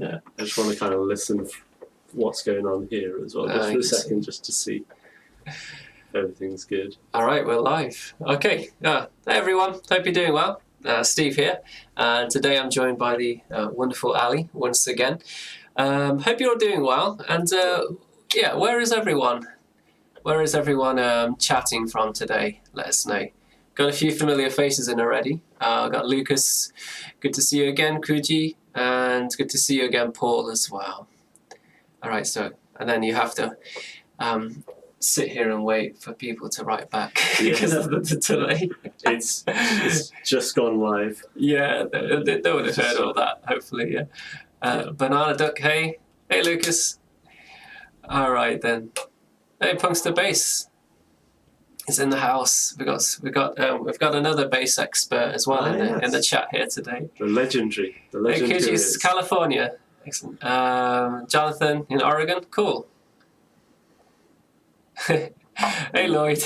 Yeah, I just want to kind of listen what's going on here as well, just for a second, just to see if everything's good. All right, we're live. Okay, hey everyone, hope you're doing well. Steve here, and today I'm joined by the wonderful Ali once again. Hope you're all doing well, and yeah, where is everyone? Where is everyone chatting from today? Let us know. Got a few familiar faces in already. Got Lucas, good to see you again, Kuji, and good to see you again, Paul, as well. All right, so, and then you have to sit here and wait for people to write back because of the delay. It's just gone live. Yeah, they would have heard all that, hopefully, yeah. Banana Duck, hey Lucas. All right then. Hey, Punkster Bass is in the house. We've got another bass expert as well in the chat here today. The legendary. Hey, Kuji's California. Excellent. Jonathan in Oregon. Cool. Hey Lloyd.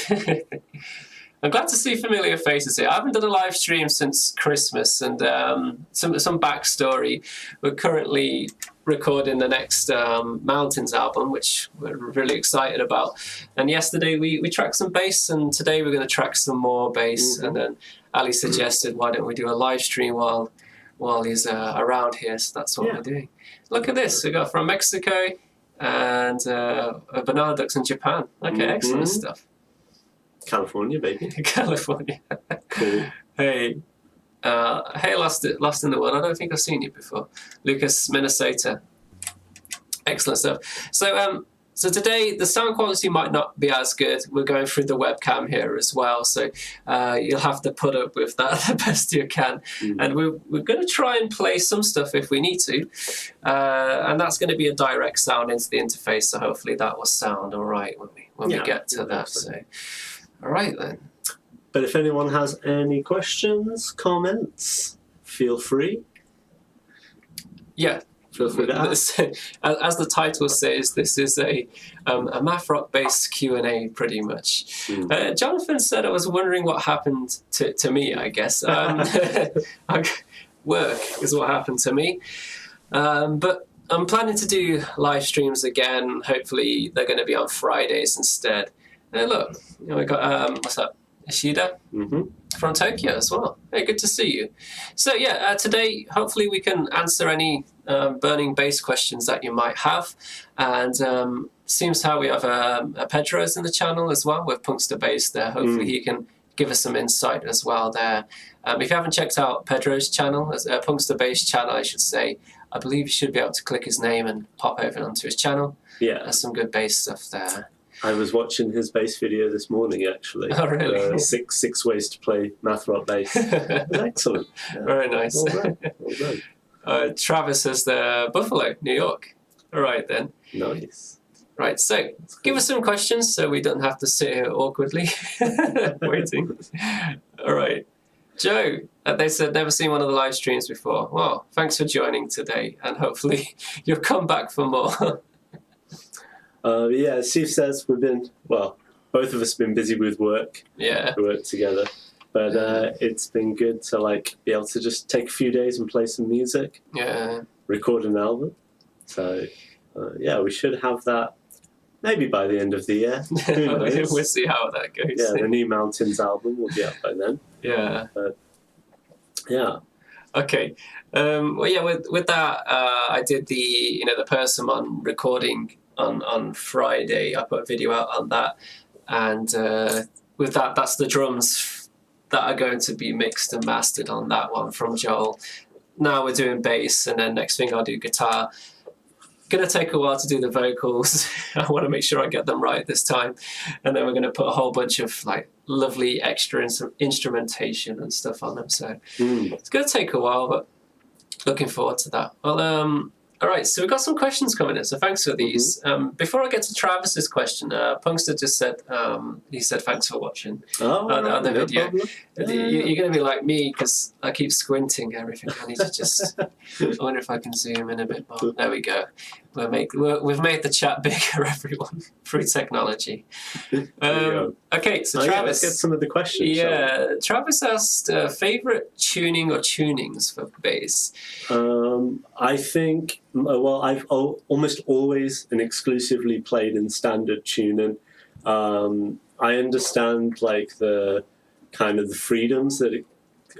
I'm glad to see familiar faces here. I haven't done a live stream since Christmas, and some backstory. We're currently recording the next Mountains album, which we're really excited about. And yesterday we tracked some bass, and today we're going to track some more bass. And then Ali suggested, why don't we do a live stream while he's around here? So that's what we're doing. Look at this. We got from Mexico and Banana Ducks in Japan. Okay, excellent stuff. California, baby. California. Cool. Hey, Lost in the World. I don't think I've seen you before. Lucas, Minnesota. Excellent stuff. So today the sound quality might not be as good. We're going through the webcam here as well, so you'll have to put up with that the best you can. And we're going to try and play some stuff if we need to, and that's going to be a direct sound into the interface. So hopefully that will sound all right when we get to that. So, all right then. But if anyone has any questions, comments, feel free. Yeah. Feel free to ask. As the title says, this is a math rock based Q&A pretty much. Jonathan said, I was wondering what happened to me, I guess. Work is what happened to me. But I'm planning to do live streams again. Hopefully they're going to be on Fridays instead. Look, we got, what's that? Ishida from Tokyo as well. Hey, good to see you. So yeah, today hopefully we can answer any burning bass questions that you might have. And seems how we have Pedro's in the channel as well with Punkster Bass there. Hopefully he can give us some insight as well there. If you haven't checked out Pedro's channel, Punkster Bass channel, I should say, I believe you should be able to click his name and pop over onto his channel. Yeah, there's some good bass stuff there. I was watching his bass video this morning, actually. Oh, really? Six ways to play math rock bass. Excellent. Yeah. Very nice. Well done. Travis says the Buffalo, New York. All right, then. Nice. Right, so give us some questions so we don't have to sit here awkwardly waiting. All right. Joe, they said never seen one of the live streams before. Well, thanks for joining today, and hopefully you'll come back for more. Yeah, Steve says both of us have been busy with work. Yeah. We work together. But it's been good to be able to just take a few days and play some music. Yeah. Record an album. So, yeah, we should have that maybe by the end of the year. Who knows? We'll see how that goes. Yeah, the new Mountains album will be out by then. Yeah. But, yeah. Okay. Well, yeah, with that, I did the Persimmon recording on Friday. I put a video out on that, and with that, that's the drums that are going to be mixed and mastered on that one from Joel. Now we're doing bass, and then next thing I'll do guitar. Gonna take a while to do the vocals. I want to make sure I get them right this time, and then we're gonna put a whole bunch of lovely extra instrumentation and stuff on them. So it's gonna take a while, but looking forward to that. Well, all right, so we've got some questions coming in, so thanks for these. Before I get to Travis's question, Punkster just said, he said thanks for watching the video. You're going to be like me, because I keep squinting everything. I need to just, I wonder if I can zoom in a bit more. There we go. We've made the chat bigger, everyone, through technology. Okay, so Travis. Let's get some of the questions. Yeah, Travis asked, favourite tuning or tunings for bass? I think Well, I've almost always and exclusively played in standard tuning. I understand like the kind of the freedoms that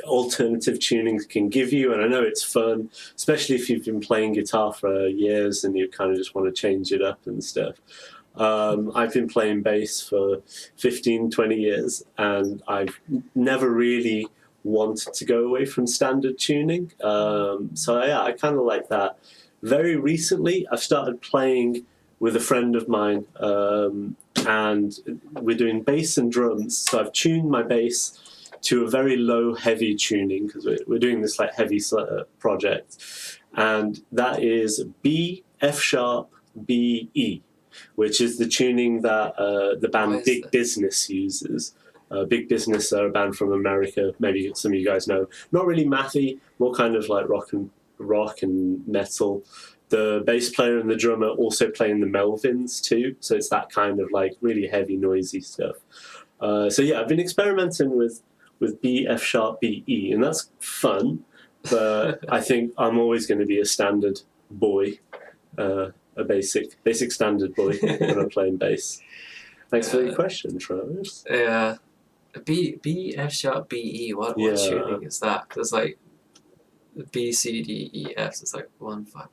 alternative tunings can give you, and I know it's fun, especially if you've been playing guitar for years and you kind of just want to change it up and stuff. I've been playing bass for 15, 20 years, and I've never really wanted to go away from standard tuning. So yeah, I kind of like that. Very recently, I've started playing with a friend of mine, and we're doing bass and drums. So I've tuned my bass to a very low heavy tuning, because we're doing this like heavy project, and that is B, F sharp, B, E, which is the tuning that the band Big Business uses. Big Business are a band from America, maybe some of you guys know. Not really mathy, more kind of like rock and metal. The bass player and the drummer also play in the Melvins too, so it's that kind of like really heavy, noisy stuff. So yeah, I've been experimenting with B, F sharp, B, E, and that's fun, but I think I'm always going to be a standard boy, a basic standard boy when I'm playing bass. Thanks for your question, Travis. Yeah. B, F sharp, B, E, what tuning is that? Because like B, C, D, E, F, it's like 1, 5.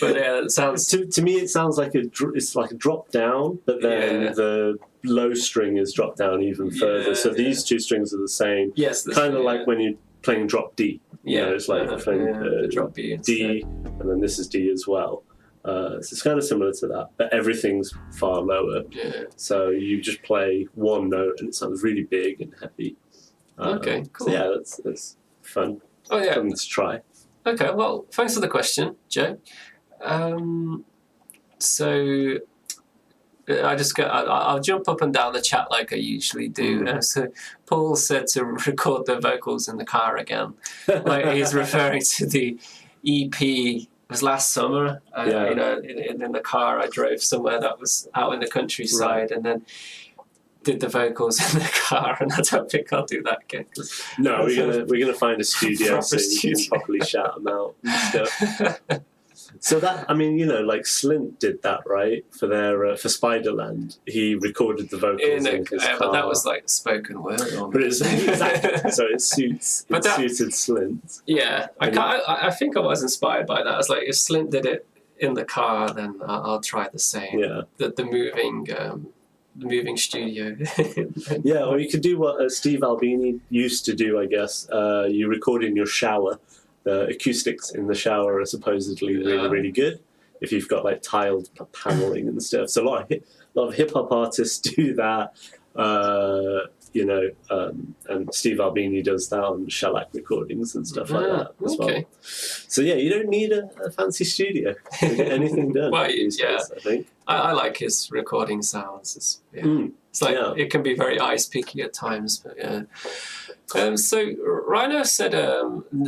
It sounds. To me, it sounds like it's like a drop down, but then the low string is dropped down even further. So these two strings are the same. Yes, kind of like when you're playing drop D. You know, it's like playing drop B, D, and then this is D as well. So it's kind of similar to that, but everything's far lower. Yeah. So you just play one note, and it sounds really big and heavy. Okay, cool. So yeah, that's fun. Oh yeah, fun to try. Okay, well, thanks for the question, Joe. So I'll jump up and down the chat like I usually do. So Paul said to record the vocals in the car again. Like he's referring to the EP. It was last summer. You know, in the car I drove somewhere that was out in the countryside, and then did the vocals in the car, and I don't think I'll do that again. No, we're gonna find a studio so you can properly shout them out and stuff. So that, I mean, you know, like Slint did that, right? For their for Spiderland, he recorded the vocals in his car. But that was like spoken word. But it's exactly so it suited Slint. Yeah, I think I was inspired by that. I was like, if Slint did it in the car, then I'll try the same. Yeah, the moving studio. Yeah, or you could do what Steve Albini used to do, I guess. You record in your shower. The acoustics in the shower are supposedly really, really good if you've got like tiled paneling and stuff. So a lot of hip hop artists do that. You know, and Steve Albini does that on shellac recordings and stuff like that as well. So yeah, you don't need a fancy studio to get anything done. Well, these days, I think. I like his recording sounds. It's like it can be very ice picky at times, but yeah. So Rhino said,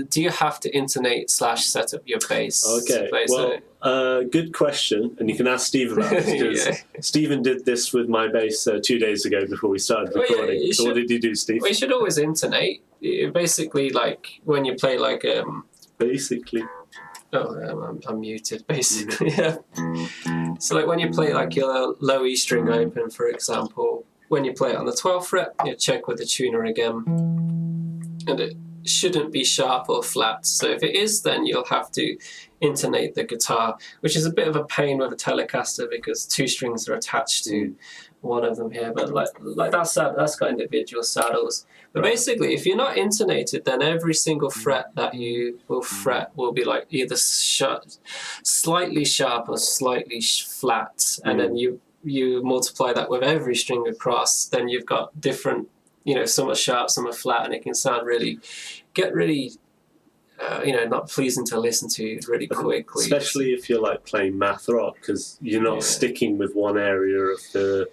do you have to intonate / set up your bass? Okay, well, good question, and you can ask Steve about this, because Stephen did this with my bass 2 days ago before we started recording. So what did you do, Steve? Well, you should always intonate. Basically, like when you play like... Basically. Oh, I'm muted, basically, yeah. So like when you play like your low E string open, for example, when you play it on the 12th fret, you check with the tuner again, and it shouldn't be sharp or flat. So if it is, then you'll have to intonate the guitar, which is a bit of a pain with a Telecaster because 2 strings are attached to one of them here, but like that's got individual saddles. But basically, if you're not intonated, then every single fret that you will fret will be like either slightly sharp or slightly flat, and then you multiply that with every string across, then you've got different, you know, some are sharp, some are flat, and it can sound really not pleasing to listen to really quickly. Especially if you're like playing math rock, because you're not sticking with one area of the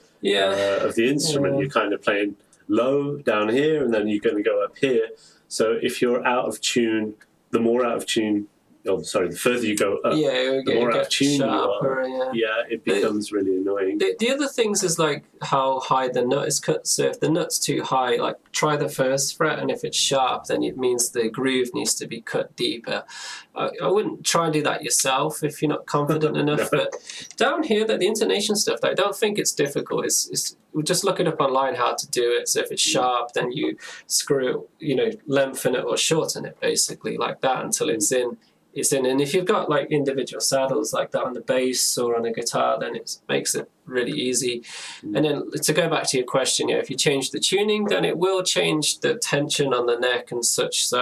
instrument. You're kind of playing low down here, and then you're going to go up here. So if you're out of tune, the more out of tune the further you go up, Yeah, the more out of tune you sharper, are. Yeah, it becomes really annoying. The other things is like how high the nut is cut. So if the nut's too high, like try the first fret, and if it's sharp, then it means the groove needs to be cut deeper. I wouldn't try and do that yourself if you're not confident enough. No. But down here, the intonation stuff, I don't think it's difficult. It's just look it up online how to do it. So if it's sharp, then you screw it, lengthen it or shorten it, basically like that until it's in. And if you've got like individual saddles like that on the bass or on a guitar, then it makes it really easy. And then to go back to your question, if you change the tuning, then it will change the tension on the neck and such. So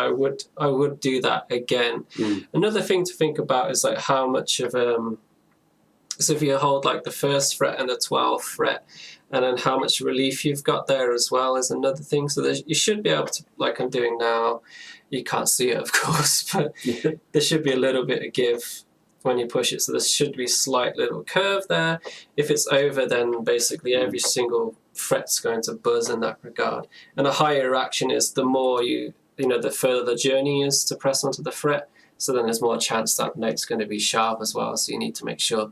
I would do that again. Another thing to think about is like how much of so if you hold like the first fret and the 12th fret, and then how much relief you've got there as well is another thing. So you should be able to, like I'm doing now, you can't see it, of course, but there should be a little bit of give when you push it. So there should be a slight little curve there. If it's over, then basically every single fret's going to buzz in that regard. And a higher action is the more the further the journey is to press onto the fret. So then there's more chance that note's going to be sharp as well. So you need to make sure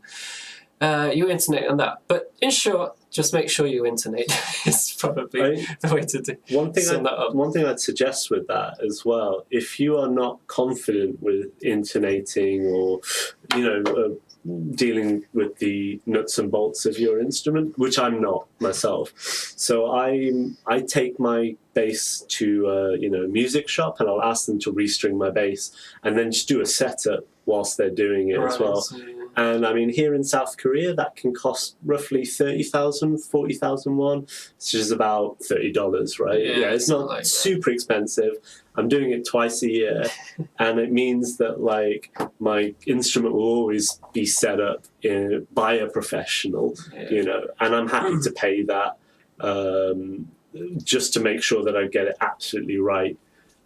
you intonate on that. But in short, just make sure you intonate is probably the way to do. One thing I'd suggest with that as well, if you are not confident with intonating or dealing with the nuts and bolts of your instrument, which I'm not myself, so I take my bass to a music shop and I'll ask them to restring my bass and then just do a setup whilst they're doing it as well. So, and I mean, here in South Korea, that can cost roughly 30,000, 40,000 won, which is about $30, right? Yeah, it's not like super expensive. I'm doing it twice a year, and it means that like my instrument will always be set up by a professional, and I'm happy to pay that just to make sure that I get it absolutely right.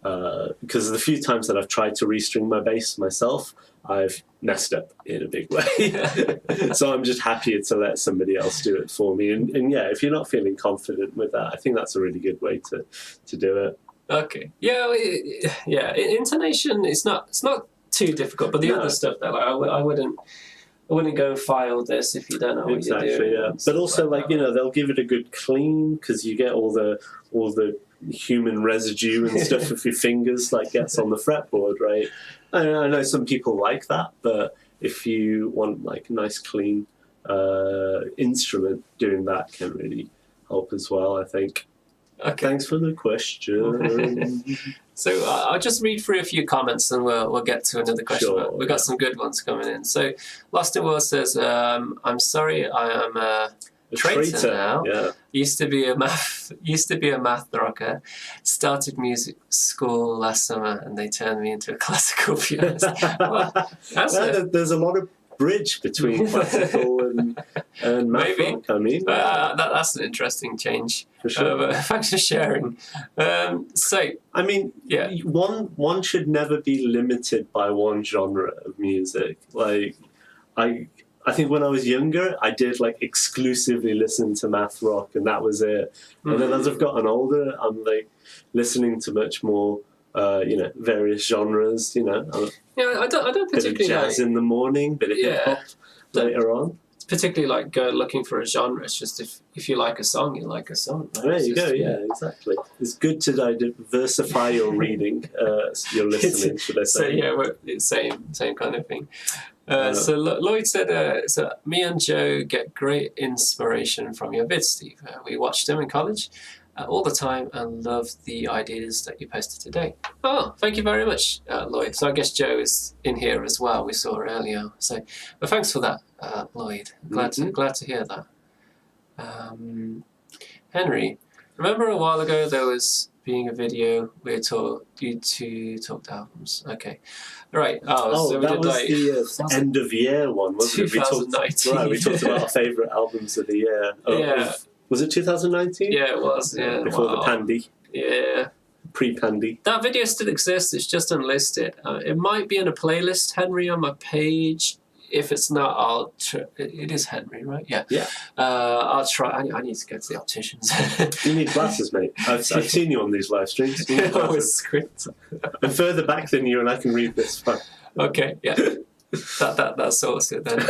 Because the few times that I've tried to restring my bass myself, I've messed up in a big way. So I'm just happier to let somebody else do it for me. And yeah, if you're not feeling confident with that, I think that's a really good way to do it. Okay. Yeah. Intonation it's not too difficult, but the other stuff that like I wouldn't go and file this if you don't know what you're doing. Yeah. But also they'll give it a good clean because you get all the human residue and stuff of your fingers gets on the fretboard, right? I know some people like that, but if you want like a nice clean instrument, doing that can really help as well, I think. Okay. Thanks for the question. So I'll just read through a few comments and we'll get to another question. Sure, We've got some good ones coming in. So Lost in World says, I'm sorry, I am a traitor now. Yeah. Used to be a math rocker. Started music school last summer and they turned me into a classical pianist. Well, there's a lot of bridge between classical and math rock, I mean. That's an interesting change. For sure. Thanks for sharing. So I mean, one should never be limited by one genre of music. Like I think when I was younger, I did exclusively listen to math rock, and that was it. And then as I've gotten older, I'm listening to much more, various genres. I don't particularly bit of jazz in the morning, bit of hip hop later on. Particularly go looking for a genre. It's just if you like a song, you like a song. Right? There you go. Yeah, exactly. It's good to diversify your reading, your listening. Should I say? So it's same kind of thing. So Lloyd said, so me and Joe get great inspiration from your vids, Steve. We watched them in college all the time and love the ideas that you posted today. Oh, thank you very much, Lloyd. So I guess Joe is in here as well. We saw her earlier. So, but thanks for that, Lloyd. Glad to hear that. Henry, remember a while ago there was being a video where you two talked albums. Okay. Right. So we that did was the end of year one, wasn't it? 2019. We talked about our favourite albums of the year. Was it 2019? Yeah, it was. Yeah. Before the pandy. Yeah. Pre-pandy. That video still exists. It's just unlisted. It might be in a playlist, Henry, on my page. if it's not, I'll try. It is Henry, right? Yeah. Yeah. I'll try. I need to go to the opticians. You need glasses, mate. I've seen you on these live streams. You need glasses. Script. I'm further back than you, and I can read this. Fine. Okay. Yeah. That sorts it then.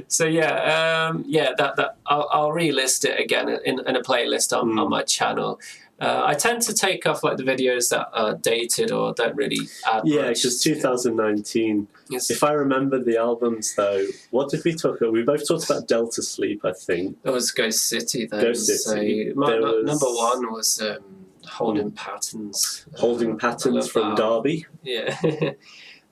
So that I'll relist it again in a playlist on my channel. I tend to take off like the videos that are dated or don't really add Yeah, much. because 2019. Yes. If I remember the albums though, what did we talk about? We both talked about Delta Sleep, I think. That was Ghost City then. Ghost City. So There was- number one was Holding Patterns. Holding I Patterns love from that. Derby. Yeah.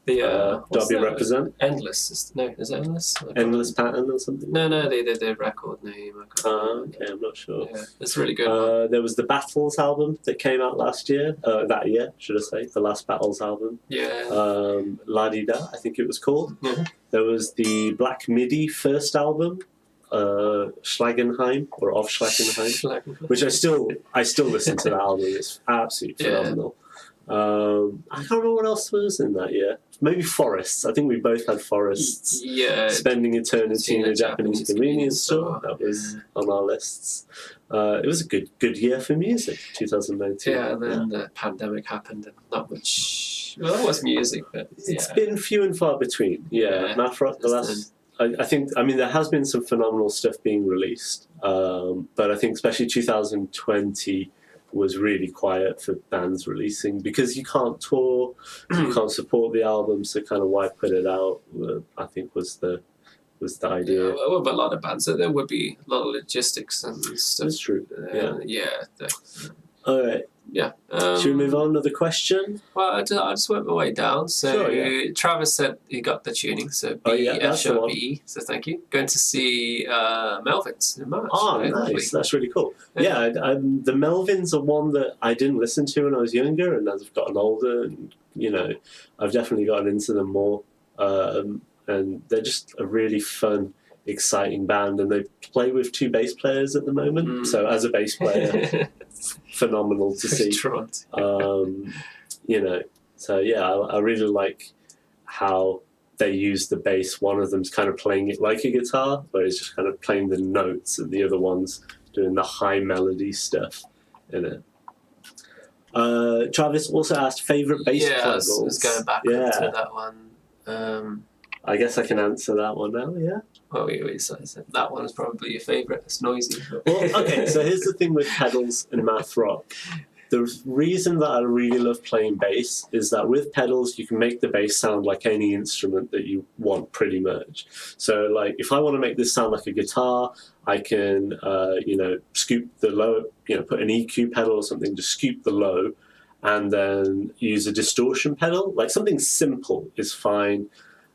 The what's Derby that? Represent. Endless. Is it Endless? I can't Endless Pattern or something. No, the record name. I can't remember. Okay, I'm not sure. Yeah, it's really good. There was the Battles album that came out last year. That year, should I say? The last Battles album. Yeah. La Di Da, I think it was called. Yeah. There was the Black Midi first album, Schlagenheim or of Schlagenheim, which I still listen to that album. It's absolutely phenomenal. I can't remember what else was in that year. Maybe Forests. I think we both had Forests. Yeah. Spending Eternity in a Japanese convenience store. That was on our lists. It was a good year for music, 2019. Yeah, and then the pandemic happened and not much. Well, there was music, but It's been few and far between. Yeah, Math Rock, the last. I think, there has been some phenomenal stuff being released, but I think especially 2020 was really quiet for bands releasing because you can't tour, you can't support the album, so kind of why put it out? I think was the idea. Yeah, well, but a lot of bands, there would be a lot of logistics and stuff. That's true. All right. Yeah. Should we move on? Another question? Well, I just went my way down. So Sure, Travis said he got the tuning, so that's the one. B. So thank you. Going to see Melvins in March. Oh, Very nice. lovely. That's really cool. Yeah, the Melvins are one that I didn't listen to when I was younger, and as I've gotten older, and I've definitely gotten into them more. And they're just a really fun, exciting band, and they play with two bass players at the moment. So as a bass player, phenomenal to see. So yeah, I really like how they use the bass. One of them's kind of playing it like a guitar, where it's just kind of playing the notes, and the other one's doing the high melody stuff in it. Travis also asked favorite bass I pedals. was going back to that one. I guess I can answer that one now. Yeah. Oh, wait, so that one is probably your favourite. It's noisy. Well, okay, so here's the thing with pedals and math rock. The reason that I really love playing bass is that with pedals, you can make the bass sound like any instrument that you want, pretty much. So, like, if I want to make this sound like a guitar, I can, scoop the low, put an EQ pedal or something to scoop the low, and then use a distortion pedal. Like, something simple is fine.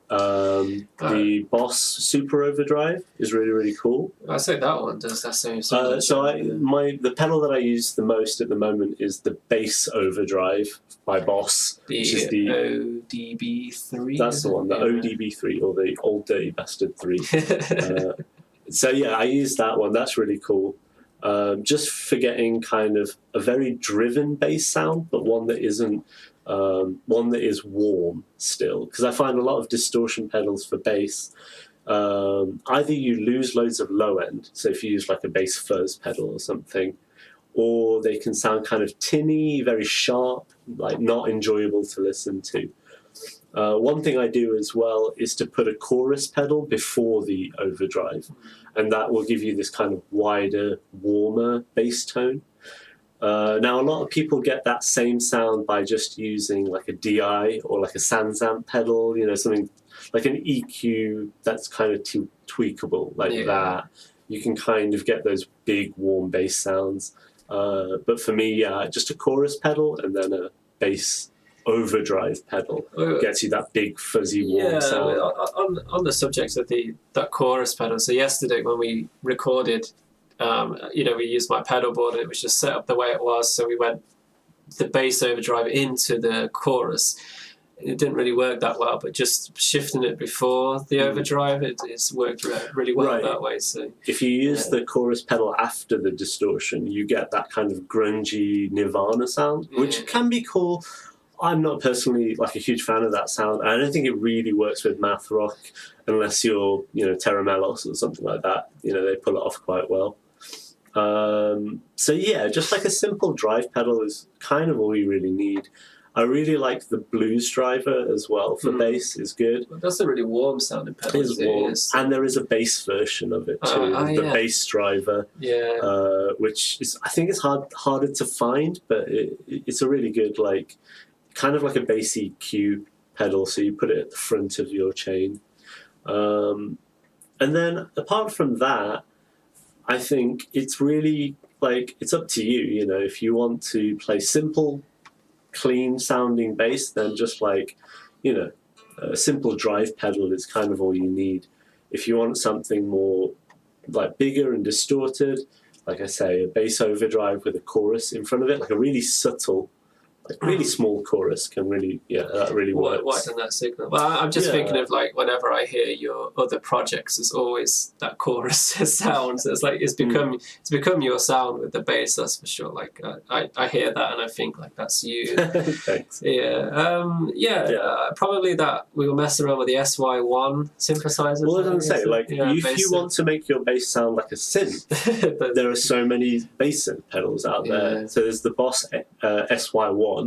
The Boss Super Overdrive is really, really cool. I say that one does that same. The pedal that I use the most at the moment is the Bass Overdrive by Boss, which is the ODB3. That's the one, the ODB3, or the Old Dirty Bastard 3. So yeah, I use that one. That's really cool. Just for getting kind of a very driven bass sound, but one that isn't. One that is warm still, because I find a lot of distortion pedals for bass, either you lose loads of low end, so if you use like a bass fuzz pedal or something, or they can sound kind of tinny, very sharp, like not enjoyable to listen to. One thing I do as well is to put a chorus pedal before the overdrive, and that will give you this kind of wider, warmer bass tone. Now, a lot of people get that same sound by just using like a DI or like a Sansamp pedal, something like an EQ that's kind of tweakable like that. You can kind of get those big, warm bass sounds. But for me, just a chorus pedal and then a bass overdrive pedal gets you that big, fuzzy, warm sound. On the subject of that chorus pedal, so yesterday when we recorded, we used my pedal board and it was just set up the way it was. So we went the bass overdrive into the chorus. It didn't really work that well, but just shifting it before the overdrive, it's worked really well that way. So if you use the chorus pedal after the distortion, you get that kind of grungy Nirvana sound, which can be cool I'm not personally like a huge fan of that sound. I don't think it really works with math rock unless you're, Terra Melos or something like that. They pull it off quite well. So yeah, just like a simple drive pedal is kind of all you really need. I really like the blues driver as well for bass. Is good. Well, that's a really warm sounding pedal. It is warm, and there is a bass version of it too. The bass driver, which is, I think it's harder to find, but it's a really good, like, kind of like a bass EQ pedal. So you put it at the front of your chain, and then apart from that, I think it's really like it's up to you. If you want to play simple, clean sounding bass, then just like, a simple drive pedal is kind of all you need. If you want something more like bigger and distorted, like I say, a bass overdrive with a chorus in front of it, like a really subtle, like really small chorus can really, that really works. Widen that signal. Well, I'm just thinking of like whenever I hear your other projects, there's always that chorus sound. So it's like it's become your sound with the bass. That's for sure. Like I hear that and I think like that's you. Thanks. Probably that we will mess around with the SY1 synthesizer. Well, I was going to say, like, if you want to make your bass sound like a synth, there are so many bass synth pedals out there. So there's the Boss SY1.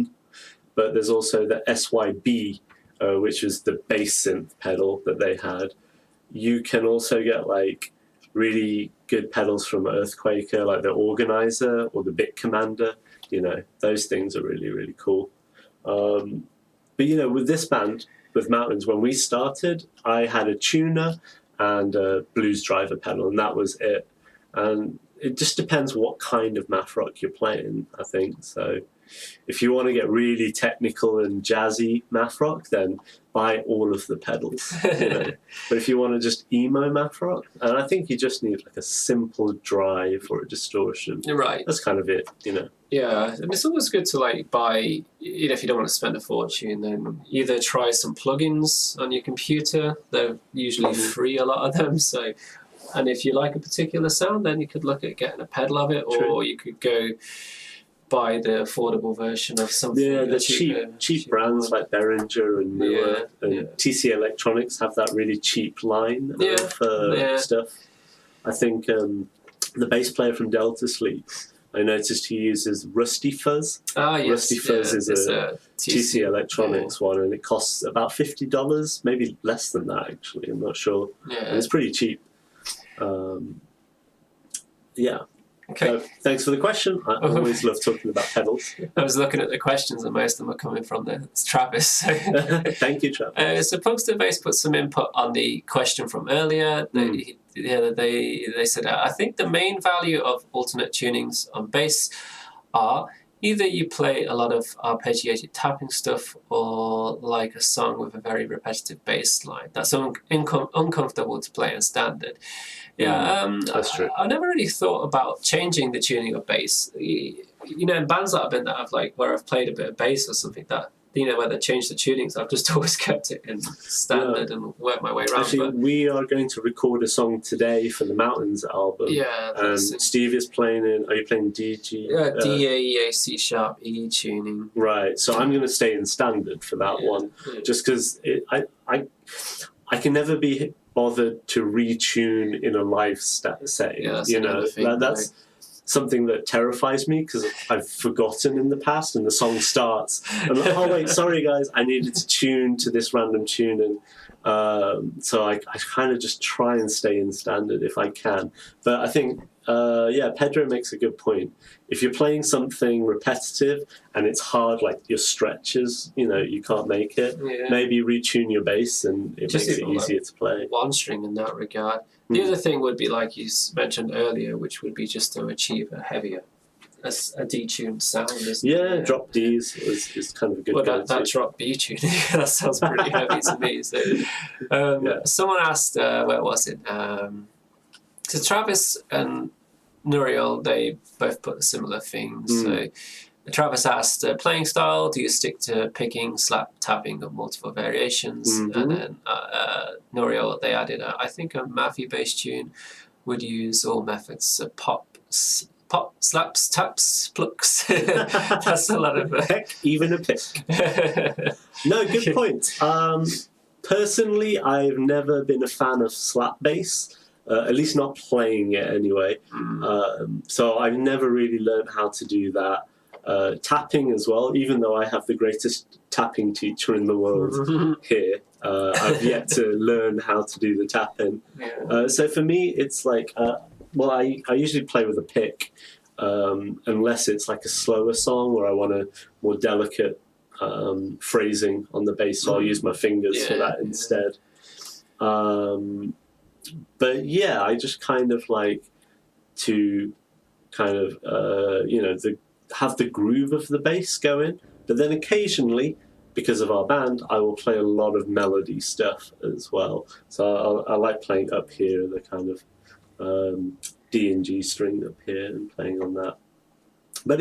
But there's also the SYB, which is the bass synth pedal that they had. You can also get like really good pedals from Earthquaker, like the Organizer or the Bit Commander. Those things are really, really cool. But with this band, with Mountains, when we started, I had a tuner and a blues driver pedal, and that was it. And it just depends what kind of math rock you're playing, I think. So if you want to get really technical and jazzy math rock, then buy all of the pedals. But if you want to just emo math rock, and I think you just need like a simple drive or a distortion. Right. That's kind of it, Yeah, and it's always good to like buy, if you don't want to spend a fortune, then either try some plugins on your computer. They're usually free, a lot of them. So, and if you like a particular sound, then you could look at getting a pedal of it, or you could go buy the affordable version of something. Yeah, the cheap brands like Behringer and Newer and TC Electronics have that really cheap line of stuff. I think the bass player from Delta Sleep, I noticed he uses Rusty Fuzz. Yes. Rusty Fuzz is a TC Electronics one, and it costs about $50, maybe less than that actually. I'm not sure. And it's pretty cheap. Okay. So, thanks for the question. I always love talking about pedals. I was looking at the questions, and most of them are coming from Travis. So. Thank you, Travis. So Punkster Bass put some input on the question from earlier. They said, I think the main value of alternate tunings on bass are either you play a lot of arpeggiated tapping stuff, or like a song with a very repetitive bass line that's uncomfortable to play in standard. That's true. I never really thought about changing the tuning of bass. In bands that I've been at, where I've played a bit of bass or something that, where they changed the tunings, I've just always kept it in standard and worked my way around. Actually, we are going to record a song today for the Mountains album. And Steve is playing are you playing DG? D, A, E, A, C sharp, E tuning. Right, so I'm going to stay in standard for that one, just because I can never be bothered to retune in a live setting. That's something that terrifies me, because I've forgotten in the past, and the song starts and oh wait, sorry guys, I needed to tune to this random tune, and so I kind of just try and stay in standard if I can. But I think Pedro makes a good point. If you're playing something repetitive and it's hard, like your stretches, you can't make it, maybe retune your bass and it makes it easier to play. One string in that regard. The other thing would be, like you mentioned earlier, which would be just to achieve a heavier, a detuned sound. Drop Ds is kind of a good go-to. That drop B tuning, that sounds pretty heavy to me. So, someone asked, where was it? So Travis and Nuriel, they both put similar things. So Travis asked, playing style, do you stick to picking, slap, tapping, or multiple variations? And then Nuriel, they added, I think a mathy bass tune would use all methods, pop, pop, slaps, taps, plucks. That's a lot of... Heck, even a pick. No, good point. Personally, I've never been a fan of slap bass, at least not playing it anyway. So I've never really learned how to do that. Tapping as well, even though I have the greatest tapping teacher in the world here, I've yet to learn how to do the tapping. So for me, it's like, well, I usually play with a pick, unless it's like a slower song or I want a more delicate phrasing on the bass, so I'll use my fingers for that instead. But yeah, I just kind of like to kind of, have the groove of the bass going, but then occasionally, because of our band, I will play a lot of melody stuff as well. So I like playing up here, the kind of D and G string up here and playing on that. But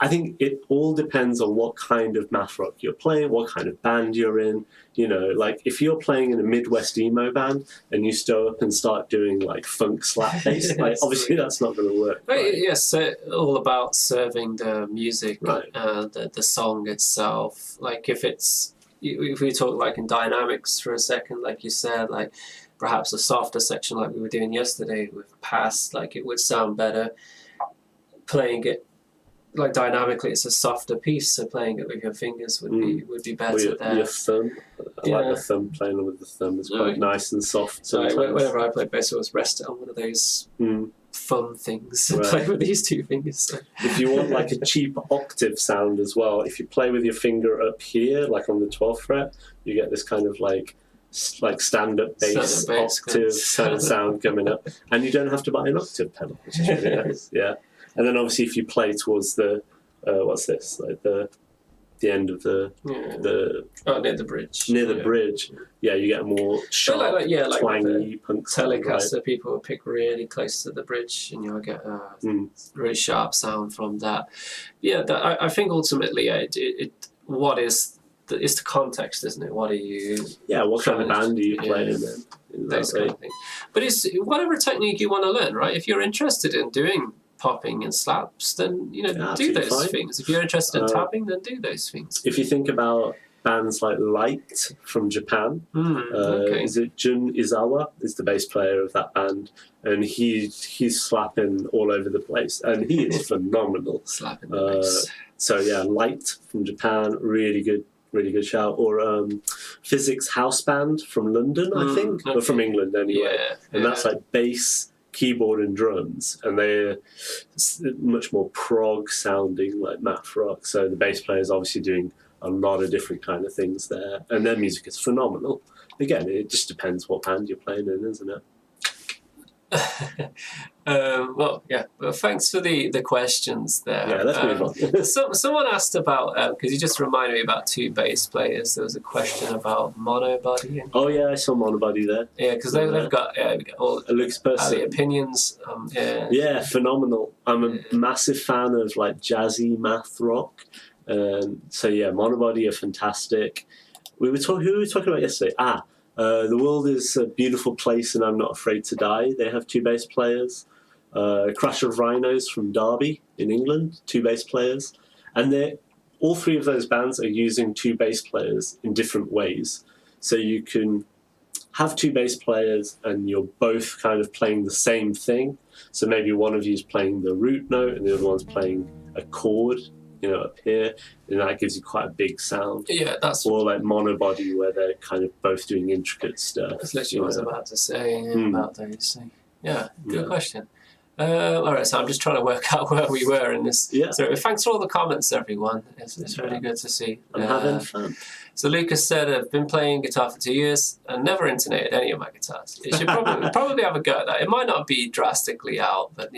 I think it all depends on what kind of math rock you're playing, what kind of band you're in. Like if you're playing in a Midwest emo band and you stow up and start doing like funk slap bass, like obviously that's not going to work. Right? Yes, so all about serving the music, right. The song itself. Like if we talk like in dynamics for a second, like you said, like perhaps a softer section like we were doing yesterday with Past, like it would sound better playing it. Like dynamically, it's a softer piece, so playing it with your fingers would be better there. Your thumb, I like the thumb. Playing with the thumb is quite nice and soft. So whenever I played bass, I was rested on one of those thumb things and play with these two fingers. So. If you want like a cheap octave sound as well, if you play with your finger up here, like on the 12th fret, you get this kind of like stand-up bass octave kind of sound coming up, and you don't have to buy an octave pedal, which is really nice. Yeah. And then obviously if you play towards the what's this, like the end of the near the bridge. Near the bridge, you get a more sharp, like twangy punk sound. Telecaster, right? People will pick really close to the bridge, and you'll get a really sharp sound from that. Yeah, I think ultimately, what is it's the context, isn't it? What are you? Yeah, what kind of band do you play in then? Those kind of thing. But it's whatever technique you want to learn, right? If you're interested in doing popping and slaps, then do those things. If you're interested in tapping, then do those things. If you think about bands like Light from Japan, is it Jun Izawa is the bass player of that band, and he's slapping all over the place, and he is phenomenal. Slapping the bass. So yeah, Light from Japan, really good shout. Or Physics House Band from London, I think, or from England anyway. And that's like bass, keyboard and drums, and they're much more prog sounding, like math rock. So the bass player is obviously doing a lot of different kind of things there, and their music is phenomenal. Again, it just depends what band you're playing in, isn't it? Well, thanks for the questions there. Yeah, let's move on. Someone asked about, because you just reminded me about two bass players. There was a question about monobody. Oh yeah, I saw monobody there. Yeah, because they've got all Luke's person opinions. Yeah, phenomenal. I'm a massive fan of like jazzy math rock. So yeah, monobody are fantastic. Who were we talking about yesterday? The World is a Beautiful Place and I'm Not Afraid to Die. They have two bass players. Crash of Rhinos from Derby in England, two bass players. And all three of those bands are using two bass players in different ways. So you can have two bass players and you're both kind of playing the same thing. So maybe one of you is playing the root note and the other one's playing a chord, up here, and that gives you quite a big sound. Yeah, that's or like monobody, where they're kind of both doing intricate stuff. That's literally what I was about to say about those. So, good question. All right, so I'm just trying to work out where we were in this. Yeah. So thanks for all the comments, everyone. It's really good to see. I'm having fun. So Lucas said, I've been playing guitar for 2 years and never intonated any of my guitars. You should probably have a go at that. It might not be drastically out, but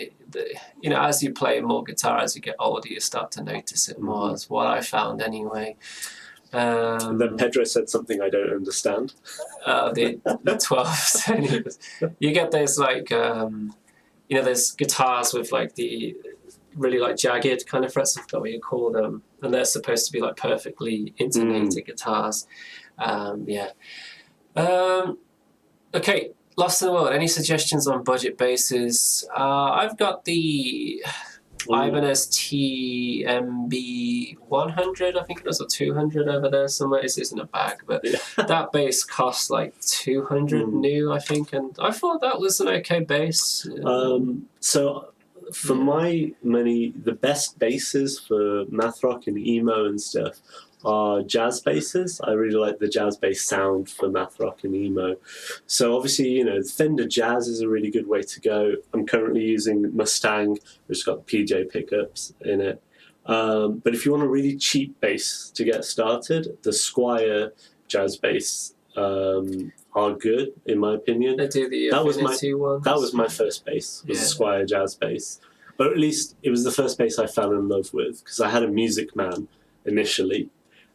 as you play more guitar, as you get older, you start to notice it more. That's what I found anyway. And then Pedro said something I don't understand. The 12th. You get those like, there's guitars with like the really like jagged kind of frets, I forgot what you call them, and they're supposed to be like perfectly intonated guitars. Okay, Lost in the World. Any suggestions on budget basses? I've got the Ibanez TMB 100, I think it was, or 200 over there somewhere. It's in a bag, but that bass costs like 200 new, I think, and I thought that was an okay bass. So for my money, the best basses for math rock and emo and stuff are jazz basses. I really like the jazz bass sound for math rock and emo. So obviously, Fender Jazz is a really good way to go. I'm currently using Mustang, which has got PJ pickups in it. But if you want a really cheap bass to get started, the Squier jazz bass are good, in my opinion. They do the Affinity ones. That was my first bass, was the Squier jazz bass. But at least it was the first bass I fell in love with, because I had a Music Man initially,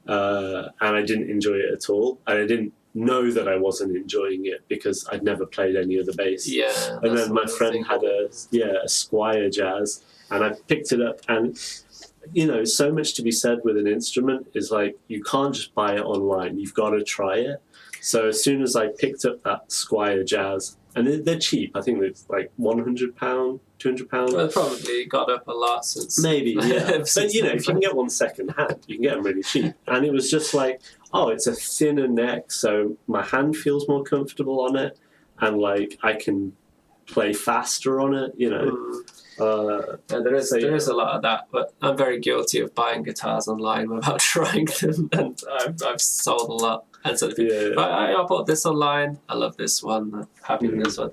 and I didn't enjoy it at all. And I didn't know that I wasn't enjoying it because I'd never played any other bass. Yeah. And then my friend had a Squier jazz, and I picked it up, and so much to be said with an instrument is like, you can't just buy it online. You've got to try it. So as soon as I picked up that Squier jazz, and they're cheap, I think it's like £100, £200. Well, they've probably got up a lot since. Maybe, yeah. But if you can get one second hand, you can get them really cheap. And it was just like, it's a thinner neck, so my hand feels more comfortable on it, and like I can play faster on it, there is a lot of that, but I'm very guilty of buying guitars online without trying them, and I've sold a lot. And so I bought this online. I love this one. I'm happy with this one.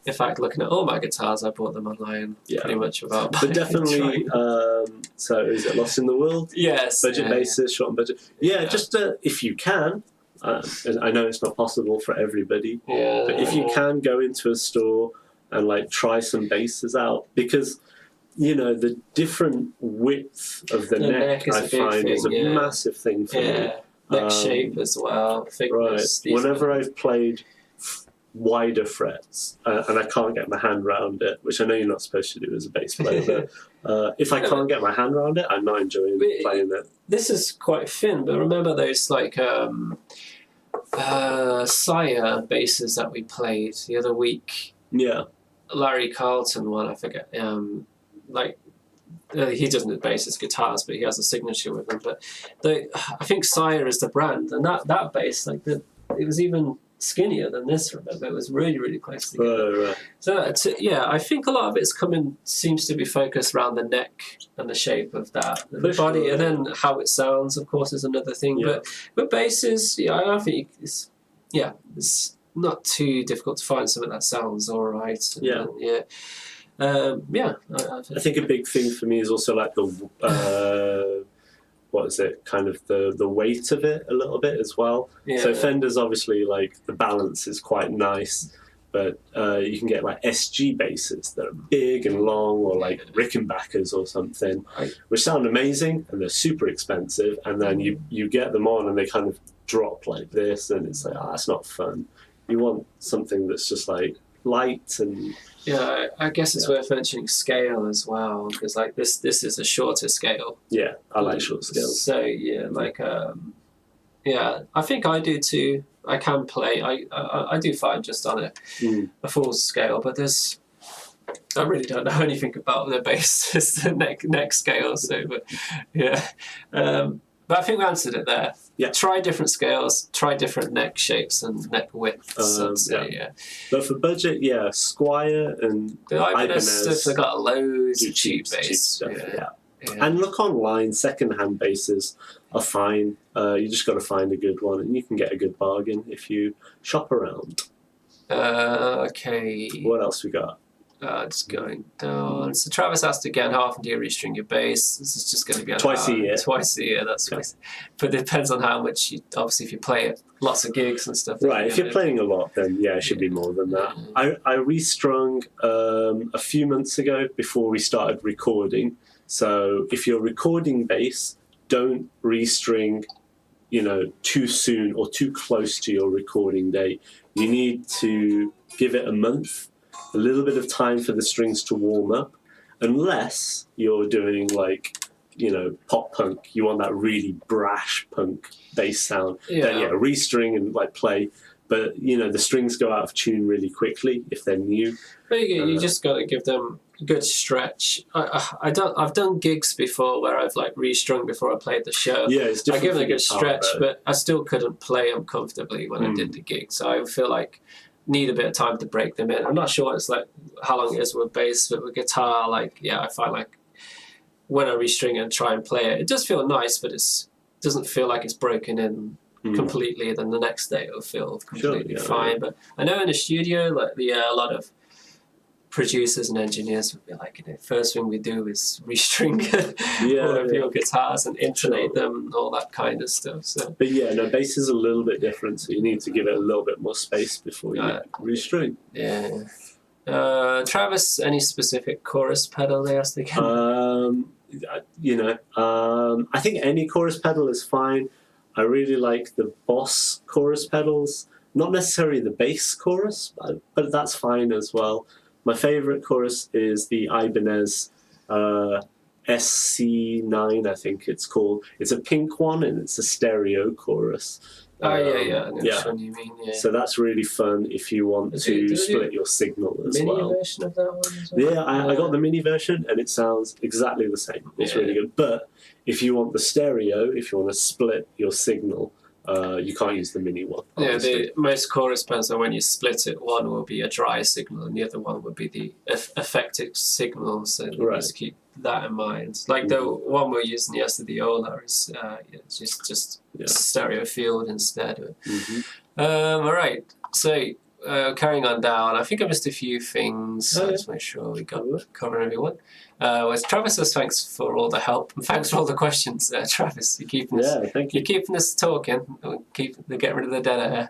In fact, looking at all my guitars, I bought them online pretty much without buying. But definitely, so is it Lost in the World? Yes. Budget basis, short and budget. Yeah, just if you can. I know it's not possible for everybody, but if you can go into a store and like try some basses out, because the different width of the neck I find is a massive thing for me. Neck shape as well, thickness. Right. Whenever I've played wider frets and I can't get my hand around it, which I know you're not supposed to do as a bass player, but if I can't get my hand around it, I'm not enjoying playing it. This is quite thin, but remember those like Sire basses that we played the other week? Yeah. Larry Carlton one, I forget. He doesn't do basses, guitars, but he has a signature with them. But I think Sire is the brand, and that bass, it was even skinnier than this. Remember, it was really, really close together. Right. So I think a lot of it's seems to be focused around the neck and the shape of that, the body, and then how it sounds. Of course, is another thing. Yeah. But basses, I think it's not too difficult to find something that sounds all right. I think a big thing for me is also like the kind of the weight of it a little bit as well. So Fender's obviously like the balance is quite nice, but you can get like SG basses that are big and long, or like Rickenbackers or something, which sound amazing and they're super expensive, and then you get them on and they kind of drop like this, and it's like, that's not fun. You want something that's just like light and... Yeah, I guess it's worth mentioning scale as well, because like this is a shorter scale. Yeah, I like short scales. So I think I do too. I can play. I do fine just on a full scale, but I really don't know anything about the bass, just the neck scale. So, but I think we answered it there. Yeah. Try different scales, try different neck shapes and neck widths. But for budget, Squier and the Ibanez stuff, they got loads of cheap bass stuff. Yeah. And look online, second-hand basses are fine. You just got to find a good one, and you can get a good bargain if you shop around. Okay. What else we got? Just going down. So Travis asked again, how often do you restring your bass? This is just going to be twice a year. Twice a year, that's twice. But it depends on how much obviously if you play it, lots of gigs and stuff. Right, if you're playing a lot, then it should be more than that. I restrung a few months ago before we started recording. So if you're recording bass, don't restring, too soon or too close to your recording date. You need to give it a month. A little bit of time for the strings to warm up, unless you're doing like, pop punk. You want that really brash punk bass sound. Then restring and like play but the strings go out of tune really quickly if they're new. But you just got to give them a good stretch. I've done gigs before where I've like restrung before I played the show. Yeah, it's different. I give them a good guitar, stretch, though. but I still couldn't play them comfortably when I did the gig. So I feel like need a bit of time to break them in. I'm not sure it's like how long it is with bass, but with guitar, like I find like when I restring and try and play it, it does feel nice, but it doesn't feel like it's broken in completely. Then the next day it'll feel completely fine. Yeah. But I know in the studio, like a lot of producers and engineers would be like, first thing we do is restring all of your guitars and intonate them and all that kind of stuff. So, but bass is a little bit different, so you need to give it a little bit more space before you restring. Yeah. Travis, any specific chorus pedal they asked again? I think any chorus pedal is fine. I really like the Boss chorus pedals. Not necessarily the bass chorus, but that's fine as well. My favorite chorus is the Ibanez SC9, I think it's called. It's a pink one, and it's a stereo chorus. I know which one you mean, yeah. So that's really fun if you want to split your signal as well. Mini version of that one as well? Yeah, I got the mini version, and it sounds exactly the same. It's really good. But if you want the stereo, if you want to split your signal, you can't use the mini one. Obviously. Most chorus pedals are when you split it, one will be a dry signal and the other one would be the effective signal. So just keep that in mind. Like the one we're using yesterday, the Ola, is just stereo field instead. All right, so carrying on down, I think I missed a few things. Let's make sure we got covering everyone. Travis says thanks for all the help and thanks for all the questions. Travis, you're keeping us. Thank you. You're keeping us talking. Get rid of the dead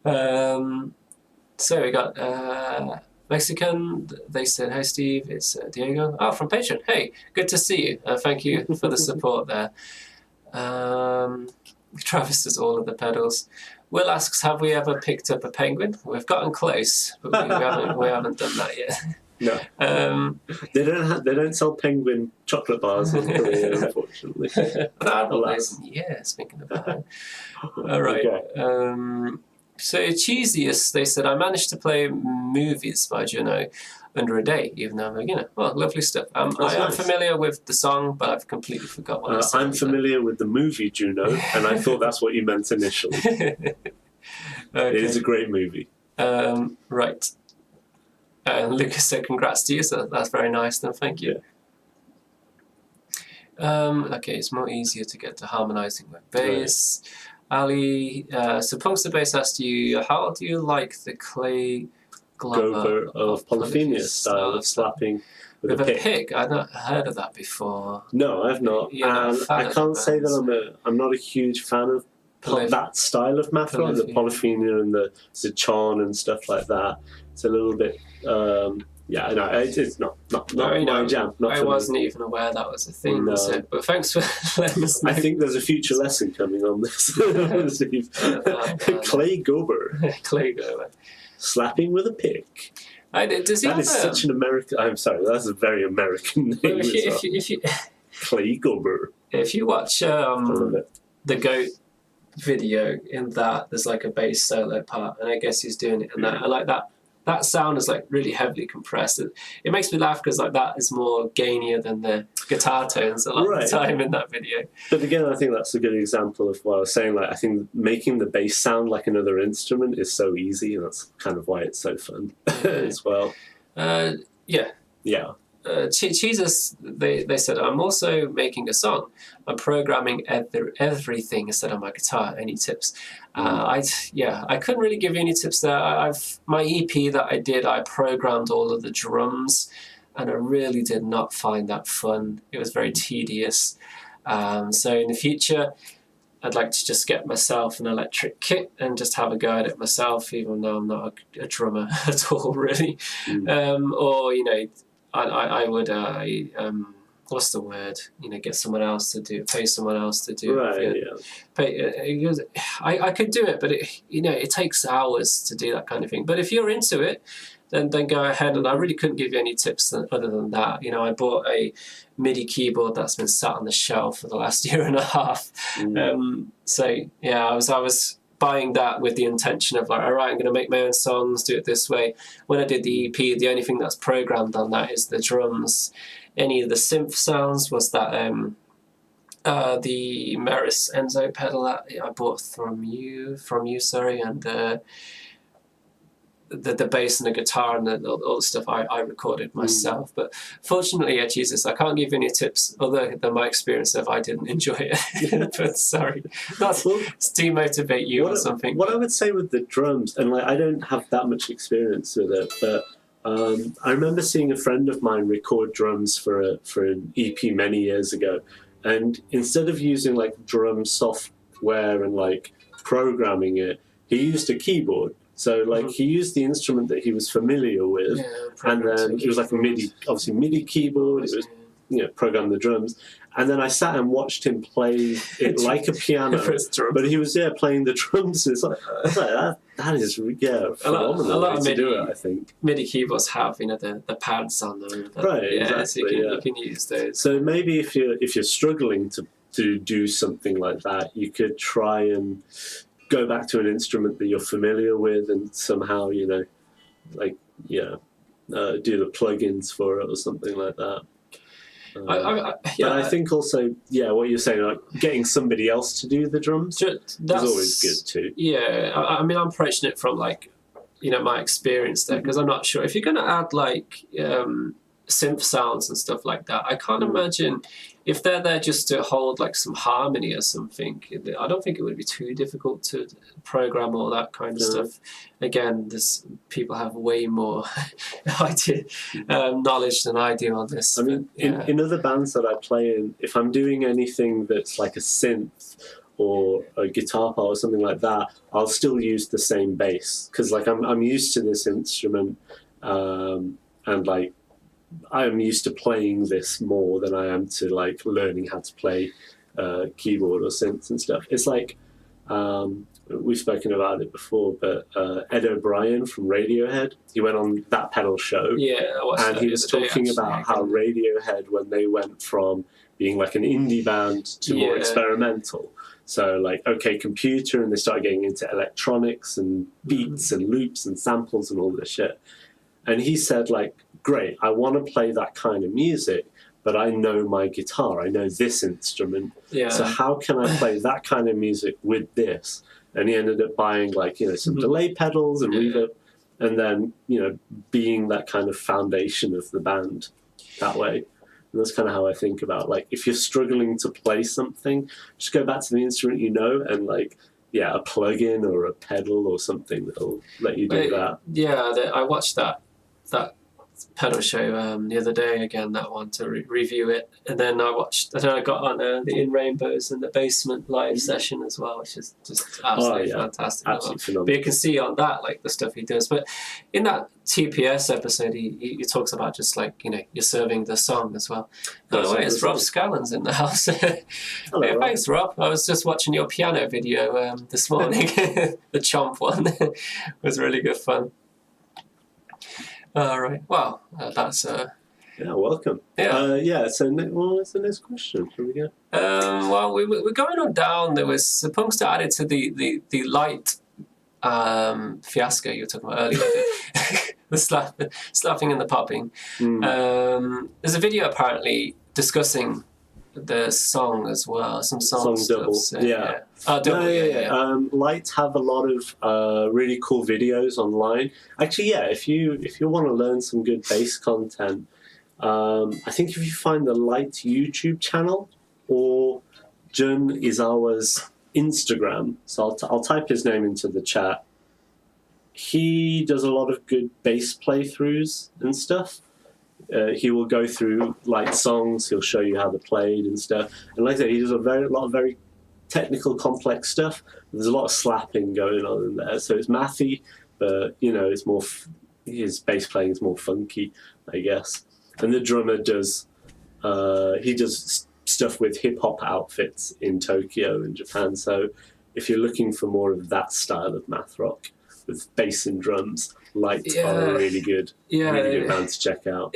air. So we got Mexican. They said, "Hey Steve, it's Diego. Oh, from Patreon. Hey, good to see you. Thank you for the support there." Travis does all of the pedals. Will asks, "Have we ever picked up a penguin?" We've gotten close, but we haven't done that yet. No, they don't sell penguin chocolate bars in Korea, unfortunately. Speaking of that. All right. Okay. So Cheesiest, they said, "I managed to play Movies by Juno under a day, even though I'm a beginner." Well, lovely stuff. I am familiar with the song, but I've completely forgot what the song I'm familiar with the movie Juno, and I thought that's what you meant initially. Okay. It is a great movie. Right. Lucas said, "Congrats to you," so that's very nice, then thank you. Okay, it's more easier to get to harmonizing with bass. Ali, so Punkster Bass asked you, "How do you like the Clay Glover of Polyphenia's style of slapping with a pick?" I've not heard of that before. No, I've not. And I can't say that I'm not a huge fan of that style of math, like the Polyphenia and the Zichon and stuff like that. It's a little bit, it's not my jam. I wasn't even aware that was a thing. No. So, but thanks for letting us know. I think there's a future lesson coming on this. Clay Gober. Clay Gober. Slapping with a pick. That is such an American... I'm sorry, that's a very American name. If you Clay Gober. If you watch the Goat video, in that there's like a bass solo part, and I guess he's doing it in that. I like that. That sound is like really heavily compressed. It makes me laugh because like that is more gainier than the guitar tones a lot of the time in that video. But again, I think that's a good example of what I was saying. Like, I think making the bass sound like another instrument is so easy, and that's kind of why it's so fun as well. Jesus, they said, "I'm also making a song. I'm programming everything instead of my guitar. Any tips?" I couldn't really give you any tips there. My EP that I did, I programmed all of the drums, and I really did not find that fun. It was very tedious. So in the future, I'd like to just get myself an electric kit and just have a go at it myself, even though I'm not a drummer at all, really. I would what's the word? Get someone else to do it. Pay someone else to do it. I could do it, but it takes hours to do that kind of thing. But if you're into it, then go ahead. And I really couldn't give you any tips other than that. I bought a MIDI keyboard that's been sat on the shelf for the last year and a half. I was buying that with the intention of like, all right, I'm going to make my own songs, do it this way. When I did the EP, the only thing that's programmed on that is the drums. Any of the synth sounds was that the Meris Enzo pedal that I bought from you, and the bass and the guitar and all the stuff I recorded myself. But fortunately, Jesus, I can't give you any tips other than my experience of I didn't enjoy it. But sorry, not to demotivate you or something. What I would say with the drums, and like I don't have that much experience with it, but I remember seeing a friend of mine record drums for an EP many years ago, and instead of using like drum software and like programming it, he used a keyboard. So like he used the instrument that he was familiar with, and then it was like a MIDI keyboard. It was program the drums, and then I sat and watched him play it like a piano, but he was playing the drums. It's like that is phenomenal a lot way of to do it. I think MIDI keyboards have the pads on them, right? Exactly. So you can use those. So maybe if you're struggling to do something like that, you could try and go back to an instrument that you're familiar with and somehow, do the plugins for it or something like that. But I think also, what you're saying, like getting somebody else to do the drums is always good too. Yeah, I mean, I'm approaching it from like, my experience there, because I'm not sure if you're going to add like synth sounds and stuff like that. I can't imagine if they're there just to hold like some harmony or something. I don't think it would be too difficult to program all that kind of stuff. Again, people have way more knowledge than I do on this. I mean, in other bands that I play in, if I'm doing anything that's like a synth or a guitar part or something like that, I'll still use the same bass because like I'm used to this instrument, and like I'm used to playing this more than I am to like learning how to play keyboard or synths and stuff. It's like we've spoken about it before, but Ed O'Brien from Radiohead, he went on That Pedal Show, and he was talking about how Radiohead, when they went from being like an indie band to more experimental, so like computer, and they started getting into electronics and beats and loops and samples and all this shit. And he said, like, great, I want to play that kind of music, but I know my guitar, I know this instrument. So how can I play that kind of music with this? And he ended up buying like, some delay pedals and reverb, and then, being that kind of foundation of the band that way. And that's kind of how I think about, like, if you're struggling to play something, just go back to the instrument and like, a plug-in or a pedal or something that'll let you do that. Yeah, I watched that pedal show the other day again, that one, to review it, and then I got on the In Rainbows in the Basement live session as well, which is just absolutely fantastic. Absolutely phenomenal. But you can see on that like the stuff he does. But in that TPS episode, he talks about just like you're serving the song as well. By the way, it's Rob Scallon's in the house. Hello, Rob. Thanks, Rob. I was just watching your piano video this morning. The Chomp one was really good fun. All right. Well, that's welcome. So what's the next question? Here we go. Well, we're going on down. There was Punks that added to the light fiasco you were talking about earlier. The slapping and the popping. There's a video apparently discussing the song as well. Some songs. Song double. Lights have a lot of really cool videos online. Actually, if you want to learn some good bass content, I think if you find the Light YouTube channel or Jun Izawa's Instagram, so I'll type his name into the chat. He does a lot of good bass playthroughs and stuff. He will go through like songs. He'll show you how they're played and stuff. And like I said, he does a lot of very technical, complex stuff. There's a lot of slapping going on in there, so it's mathy, but it's more. His bass playing is more funky, I guess. And the drummer does. He does stuff with hip hop outfits in Tokyo and Japan. So if you're looking for more of that style of math rock with bass and drums, Lights are really good. Really good band to check out.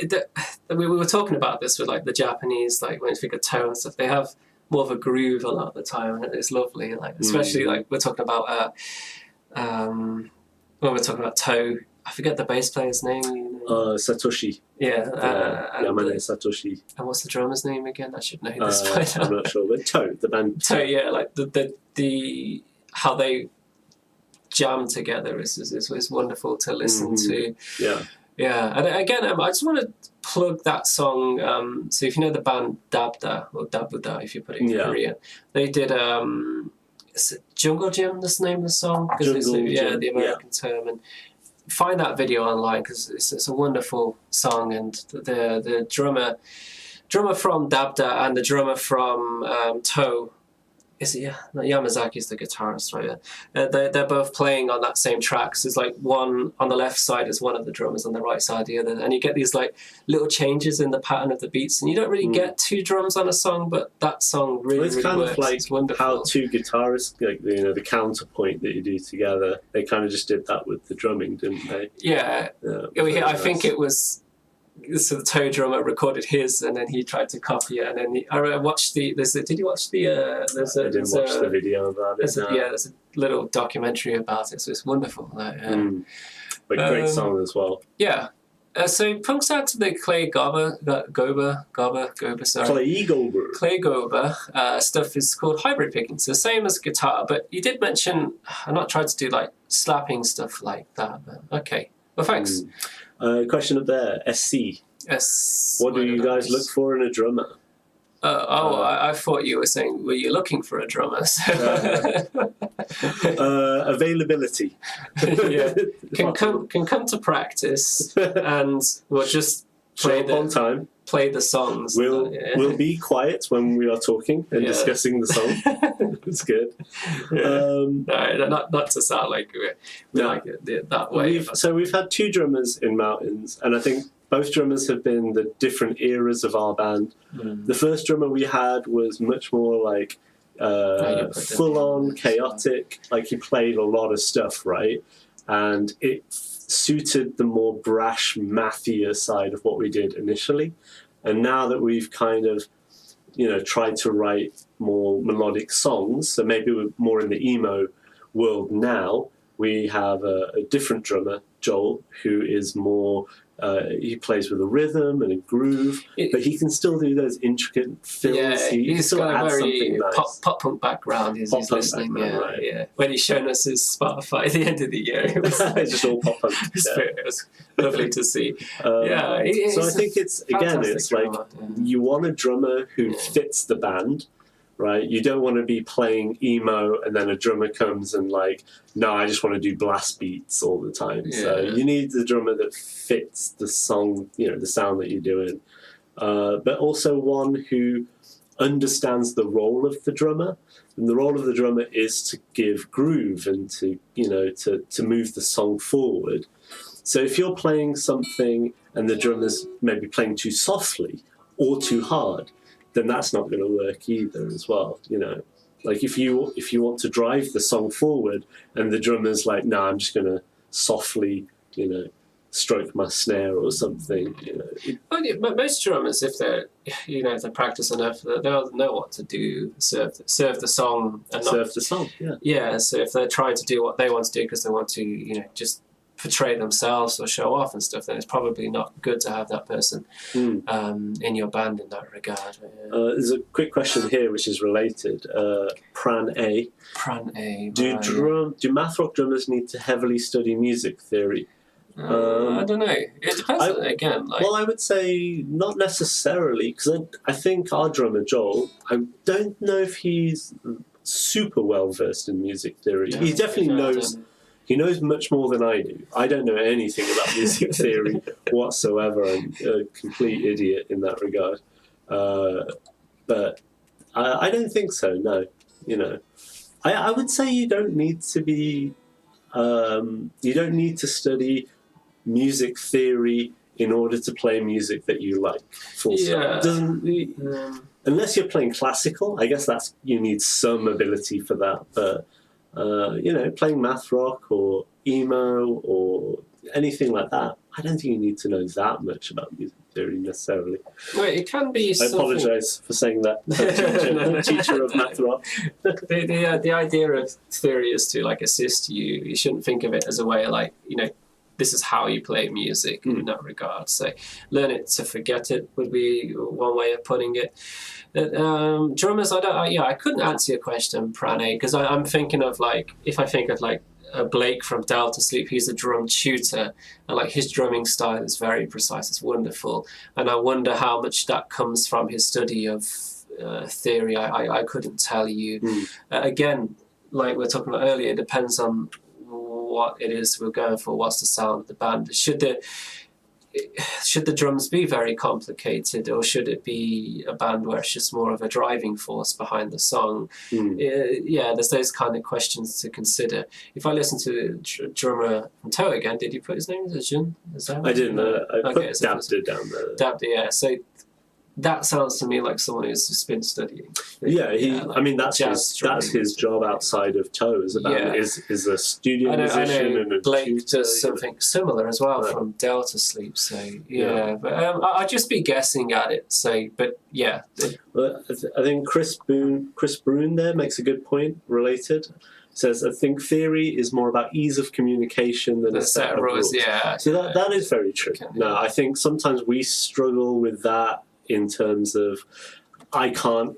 We were talking about this with like the Japanese, like when you think of Toe and stuff, they have more of a groove a lot of the time, and it's lovely. Like especially like we're talking about when we're talking about Toe. I forget the bass player's name. Satoshi. Yeah. Yamane Satoshi. And what's the drummer's name again? I should know this by now. I'm not sure, but Toe, the band. Toe, yeah, like the how they jam together is wonderful to listen to. Yeah, and again, I just want to plug that song. So if you know the band Dabda, or Dabuda, if you put it in Korean, they did is it Jungle Gym? That's the name of the song, because it's the American term. And find that video online because it's a wonderful song, and the drummer from Dabda and the drummer from Toe. Is it Yamazaki's the guitarist, right? They're both playing on that same track. So it's like one on the left side is one of the drummers, on the right side the other, and you get these like little changes in the pattern of the beats, and you don't really get two drums on a song, but that song really, it's really kind works. of like it's wonderful. how two guitarists, like the counterpoint that you do together, they kind of just did that with the drumming, didn't they? Yeah. I think it was. So the Toe drummer recorded his, and then he tried to copy it. And then I watched the. Did you watch the? I didn't watch the video about it. There's a little documentary about it. So it's wonderful. But great song as well. Yeah. So punks out to the Clay Gober. Sorry. Clay Gober stuff is called hybrid picking. So same as guitar, but you did mention I'm not trying to do like slapping stuff like that. But okay. Well, thanks. Question up there, SC. What do you guys look for in a drummer? I thought you were saying, were you looking for a drummer? Availability. Yeah, can come to practice, and we'll just play on time. Play the songs. We'll be quiet when we are talking and discussing the song. It's good. No, not to sound like we like it that way. We've had two drummers in Mountains, and I think both drummers have been the different eras of our band. The first drummer we had was much more like full-on chaotic. Like he played a lot of stuff, right? And it suited the more brash, mathier side of what we did initially. And now that we've kind of, tried to write more melodic songs, so maybe we're more in the emo world now, we have a different drummer, Joel, who is more, he plays with a rhythm and a groove, but he can still do those intricate fills. Yeah, he's got a very pop punk background. He's listening. Yeah. When he's shown us his Spotify at the end of the year, it was just all pop punk. It was lovely to see. So I think it's like you want a drummer who fits the band. Right, you don't want to be playing emo and then a drummer comes and like, no, I just want to do blast beats all the time. Yeah. So you need the drummer that fits the song, the sound that you're doing, but also one who understands the role of the drummer. And the role of the drummer is to give groove and to to move the song forward. So if you're playing something and the drummer's maybe playing too softly or too hard, then that's not going to work either as well, Like if you want to drive the song forward and the drummer's like, no, I'm just going to softly, stroke my snare or something, But most drummers, if they're, if they practice enough, they'll know what to do, serve the song. And serve the song, yeah. Yeah, so if they're trying to do what they want to do because they want to, just portray themselves or show off and stuff, then it's probably not good to have that person in your band in that regard. There's a quick question here which is related. Pran A. Do math rock drummers need to heavily study music theory? I don't know. It depends again. Well, I would say not necessarily, because I think our drummer Joel, I don't know if he's super well versed in music theory. Yeah, he definitely knows. He knows much more than I do. I don't know anything about music theory whatsoever. I'm a complete idiot in that regard. But I don't think so, no. I would say you don't need to be... you don't need to study music theory in order to play music that you like. Full stop. Unless you're playing classical, I guess you need some ability for that. But... playing math rock or emo or anything like that, I don't think you need to know that much about music theory necessarily. Well, it can be. I apologise for saying that. Teacher of math rock. The idea of theory is to like assist you. You shouldn't think of it as a way like, you know, this is how you play music in that regard. So learn it to forget it would be one way of putting it. Drummers, I couldn't answer your question, Pranay, because I'm thinking of like, if I think of like Blake from Delta Sleep, he's a drum tutor, and like his drumming style is very precise, it's wonderful, and I wonder how much that comes from his study of theory. I couldn't tell you. Again, like we were talking about earlier, it depends on what it is we're going for, what's the sound of the band. Should the drums be very complicated, or should it be a band where it's just more of a driving force behind the song? There's those kind of questions to consider. If I listen to the drummer from Toe again, did you put his name? Is that I didn't. I put Dabda down there. Dabda, yeah. So that sounds to me like someone who's just been studying. I mean, that's his job outside of Toe as a band, is a studio musician. And Blake does something similar as well from Delta Sleep. So but I'd just be guessing at it. So, but yeah. Well, I think Chris Broon there makes a good point related. Says, I think theory is more about ease of communication than a set of rules. Yeah. So that is very true. No, I think sometimes we struggle with that in terms of I can't,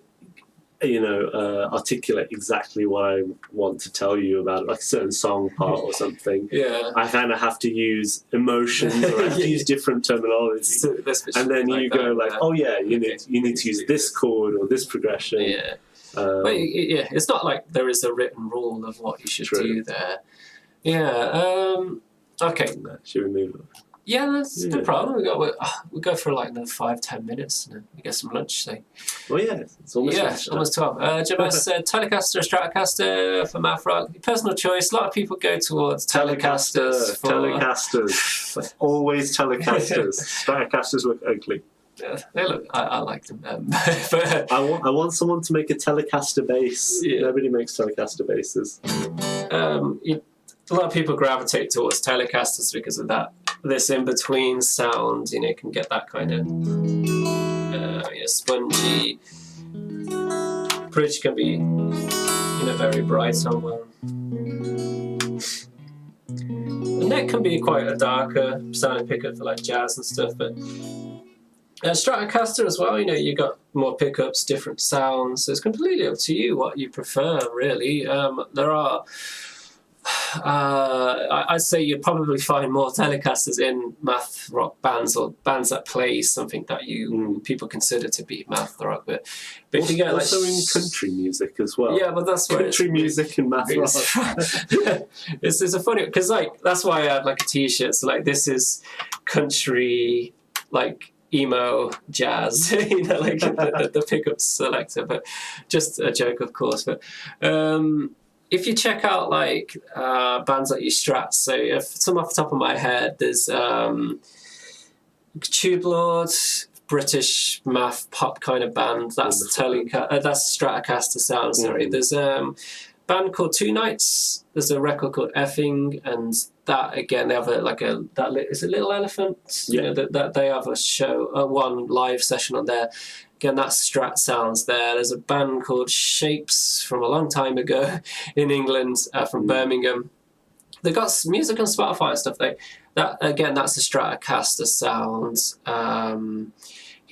articulate exactly what I want to tell you about, like a certain song part or something. I kind of have to use emotions, or I have to use different terminology, and then you go like, oh yeah, you need to use this chord or this progression. It's not like there is a written rule of what you should do there. Okay. Should we move on? Yeah, that's no problem. We'll go for like another 5-10 minutes, and then we get some lunch. So. Well, it's almost almost 12. Jim said Telecaster, Stratocaster for math rock. Personal choice. A lot of people go towards Telecasters. Telecasters. Always Telecasters. Stratocasters look ugly. Yeah, they look. I like them. But I want someone to make a Telecaster bass. Nobody makes Telecaster basses. A lot of people gravitate towards Telecasters because of this in-between sound. You can get that kind of spongy. Bridge can be very bright somewhere. The neck can be quite a darker sounding pickup for like jazz and stuff, but Stratocaster as well, you got more pickups, different sounds. So it's completely up to you what you prefer, really. There are I'd say you'd probably find more Telecasters in math rock bands, or bands that play something that people consider to be math rock. But if you get also in country music as well. Yeah, but that's where country music and math rock. It's a funny, because that's why I have like a T-shirt. So like this is country, like emo jazz, like the pickup selector. But just a joke, of course. But if you check out like bands like your Strats, so if some off the top of my head, there's Tube Lord, British math pop kind of band. That's that's Stratocaster sound. Sorry, there's band called Two Nights. There's a record called Effing, and that again they have is it Little Elephant? That they have a show, one live session on there. Again, that's Strat sounds there. There's a band called Shapes from a long time ago in England, from Birmingham. They've got music on Spotify and stuff. That's a Stratocaster sound. Can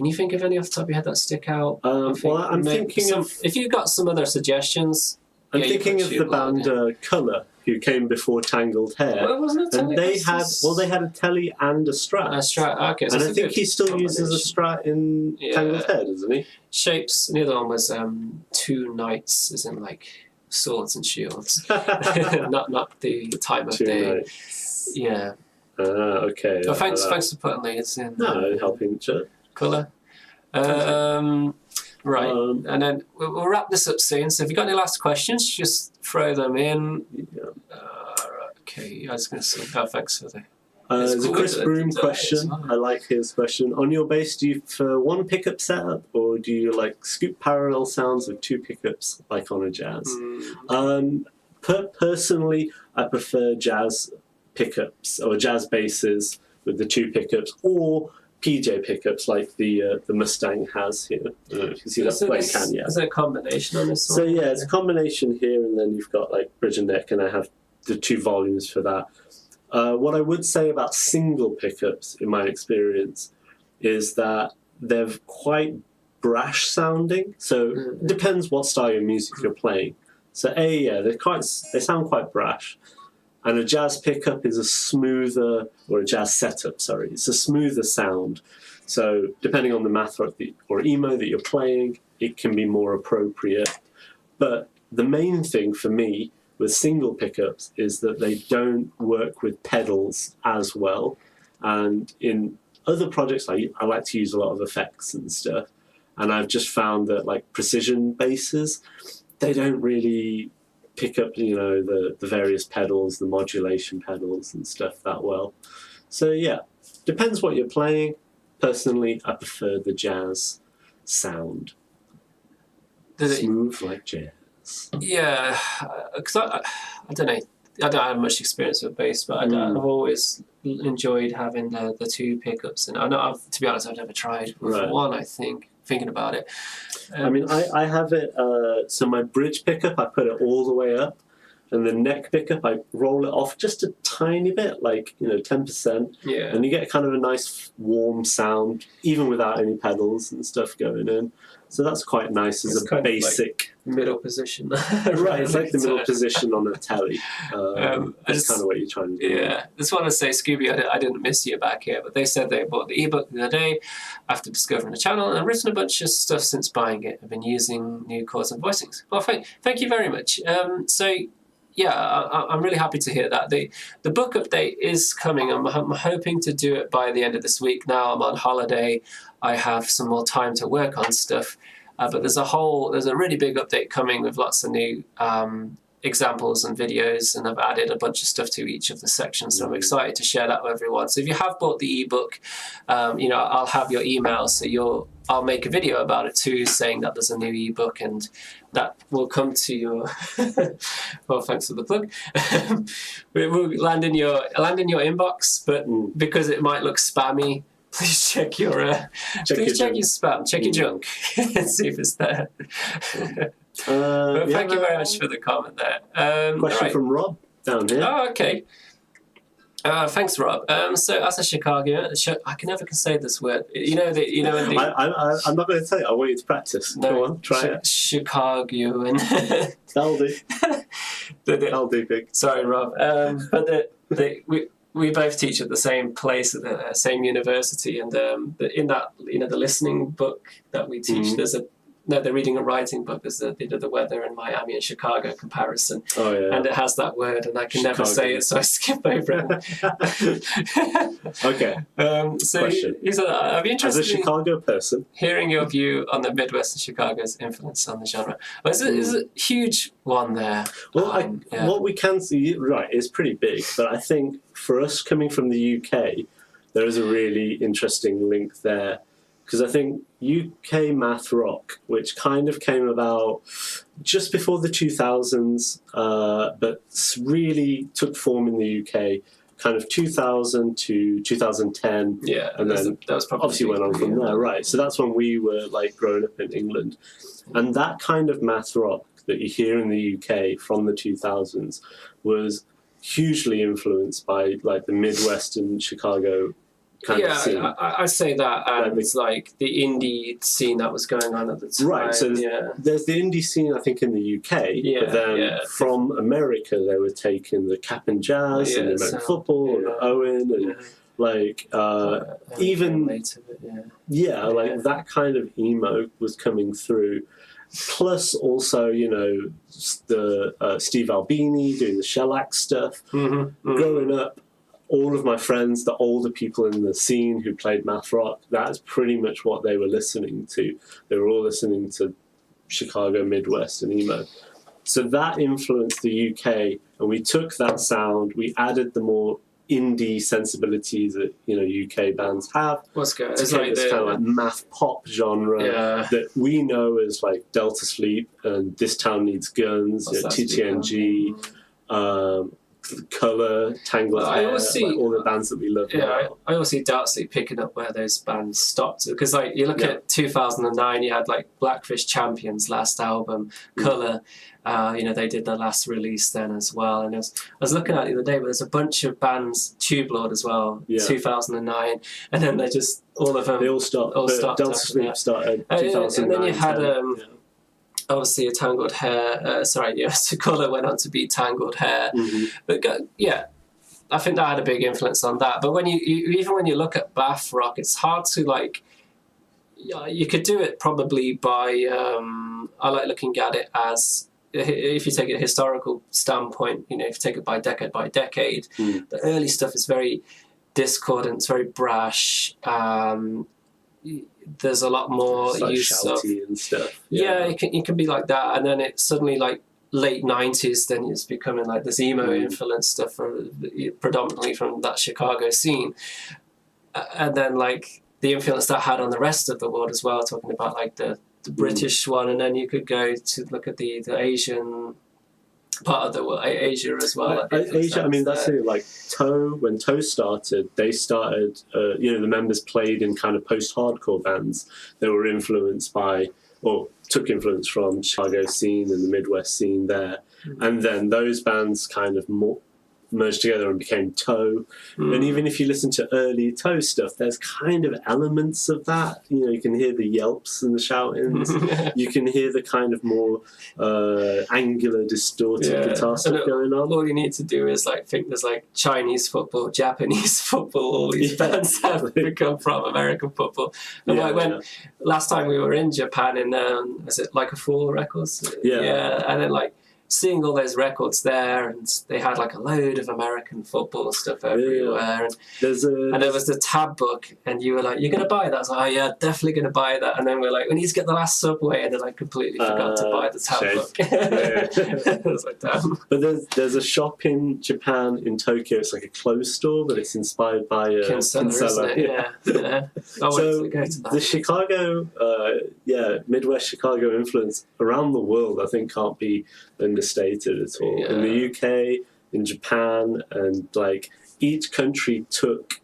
you think of any off the top of your head that stick out? I'm thinking of... If you've got some other suggestions... I'm thinking of the band Colour, who came before Tangled Hair. Well, wasn't it and they had a Telly and a Strat. A Strat, okay. So and I think he still uses a Strat in Tangled Hair, doesn't he? Shapes, and the other one was Two Nights, as in like swords and shields. not the time of day. Nights. Yeah. Okay. Well, thanks for putting these in. No, helping each Colour. Right, and then we'll wrap this up soon. So if you've got any last questions, just throw them in. Okay, I was going to say, thanks for the... There's a Chris Broom question. Well. I like his question. On your bass, do you prefer one pickup setup, or do you like scoop parallel sounds with two pickups, like on a jazz? Personally, I prefer jazz pickups or jazz basses with the 2 pickups, or PJ pickups like the Mustang has here. I don't know if you can see that. So Well, you can, yeah. Is there a combination on this one? So yeah, it's a combination here, and then you've got like bridge and neck, and I have the 2 volumes for that. What I would say about single pickups, in my experience, is that they're quite brash sounding. So it depends what style of music you're playing. So they sound quite brash. And a jazz pickup is a smoother, or a jazz setup, sorry, it's a smoother sound. So depending on the math or emo that you're playing, it can be more appropriate. But the main thing for me with single pickups is that they don't work with pedals as well. And in other projects, I like to use a lot of effects and stuff. And I've just found that like precision basses, they don't really pick up, the various pedals, the modulation pedals and stuff that well. So yeah, depends what you're playing. Personally, I prefer the jazz sound. Smooth like jazz. Yeah, because I don't know. I don't have much experience with bass, but I've always enjoyed having the 2 pickups. And to be honest, I've never tried with one, I think, thinking about it. I mean, I have it, so my bridge pickup, I put it all the way up, and the neck pickup, I roll it off just a tiny bit, like, 10%. Yeah. And you get kind of a nice warm sound, even without any pedals and stuff going in. So that's quite nice as a basic... Like middle position. Right, it's like the middle position on a telly. That's kind of what you're trying to do. Yeah. Just want to say, Scooby, I didn't miss you back here, but they said they bought the ebook the other day after discovering the channel, and I've written a bunch of stuff since buying it. I've been using new chords and voicings. Well, thank you very much. Yeah, I'm really happy to hear that. The book update is coming. I'm hoping to do it by the end of this week. Now I'm on holiday. I have some more time to work on stuff. But there's a really big update coming with lots of new examples and videos, and I've added a bunch of stuff to each of the sections. So I'm excited to share that with everyone. So if you have bought the ebook, I'll have your email, so I'll make a video about it too, saying that there's a new ebook, and that will come to your. Well, thanks for the plug. It will land in your inbox, but because it might look spammy, please check your spam, check your junk, and see if it's there. But thank you very much for the comment there. Question from Rob down here. Oh, okay. Thanks, Rob. So, as a Chicagoan, I can never say this word. I'm not going to tell you. I want you to practice. No, go on, try it. Chicagoan. That'll do. That'll do, big. Sorry, Rob. But we both teach at the same place at the same university, and in that the listening book that we teach, there's the reading and writing book. There's the weather in Miami and Chicago comparison. Oh yeah. And it has that word, and I can never say it, so I skip over it. Okay. So Question. I'd be interested as a Chicago person, hearing your view on the Midwest and Chicago's influence on the genre. Well, it's a huge one there. Well, what we can see, is pretty big, but I think for us coming from the UK, there is a really interesting link there. Because I think UK math rock, which kind of came about just before the 2000s, but really took form in the UK, kind of 2000 to 2010. Yeah, and then that was probably obviously went on from there, right? So that's when we were like growing up in England. And that kind of math rock that you hear in the UK from the 2000s was hugely influenced by like the Midwest and Chicago kind of scene. I say that, and it's like the indie scene that was going on at the time. Right, so there's the indie scene, I think, in the UK, but then from America they were taking the Cap and Jazz and the American football and Owen and like even that kind of emo was coming through. Plus, also, the Steve Albini doing the shellac stuff. Growing up, all of my friends, the older people in the scene who played math rock, that's pretty much what they were listening to. They were all listening to Chicago, Midwest, and emo. So that influenced the UK, and we took that sound, we added the more indie sensibility that UK bands have. What's good? It's like this kind of like math pop genre that we know as like Delta Sleep and This Town Needs Guns, TTNG. Colour, Tangled Well, I Hair, always see- like all the bands that we love Yeah, now. I also see Dartsley picking up where those bands stopped, because like you look at 2009, you had like Blackfish Champions last album, Colour. They did their last release then as well, and I was looking at it the other day, but there's a bunch of bands, Tube Lord as well, 2009, and then they just all of them They all stopped. all but stopped Dance after Sleep that. started And 2009. then you had 10. obviously a Tangled Hair. Colour went on to be Tangled Hair, but I think that had a big influence on that. But when you even when you look at Bath Rock, it's hard to like. You could do it probably by. I like looking at it as, if you take a historical standpoint, if you take it by decade, the early stuff is very discordant, it's very brash. There's a lot more It's like use of shouty and stuff. it can be like that, and then it's suddenly like late 90s, then it's becoming like this emo influence stuff predominantly from that Chicago scene, and then like the influence that had on the rest of the world as well, talking about like the British one, and then you could go to look at the Asian part of the world, Asia as well. Asia, I mean, that's it. Like Toe, when Toe started, they started, the members played in kind of post-hardcore bands that were influenced by, or took influence from Chicago scene and the Midwest scene there. And then those bands kind of merged together and became Toe. And even if you listen to early Toe stuff, there's kind of elements of that. You can hear the yelps and the shoutings. You can hear the kind of more angular, distorted guitar stuff going on. All you need to do is like think there's like Chinese football, Japanese football, all these bands have become from American football. And last time we were in Japan in was it Like a Fool Records? Yeah, and then like seeing all those records there, and they had like a load of American football stuff everywhere, and there was the tab book, and you were like, "You're gonna buy that?" I was like, "Oh yeah, definitely gonna buy that." And then we're like, "We need to get the last Subway," and then I completely forgot to buy the tab book. I was like, "Damn!" But there's a shop in Japan, in Tokyo. It's like a clothes store, but it's inspired by Kinsella, isn't it? Yeah. So the Chicago, Midwest Chicago influence around the world, I think, can't be understated at all. In the UK, in Japan, and like each country took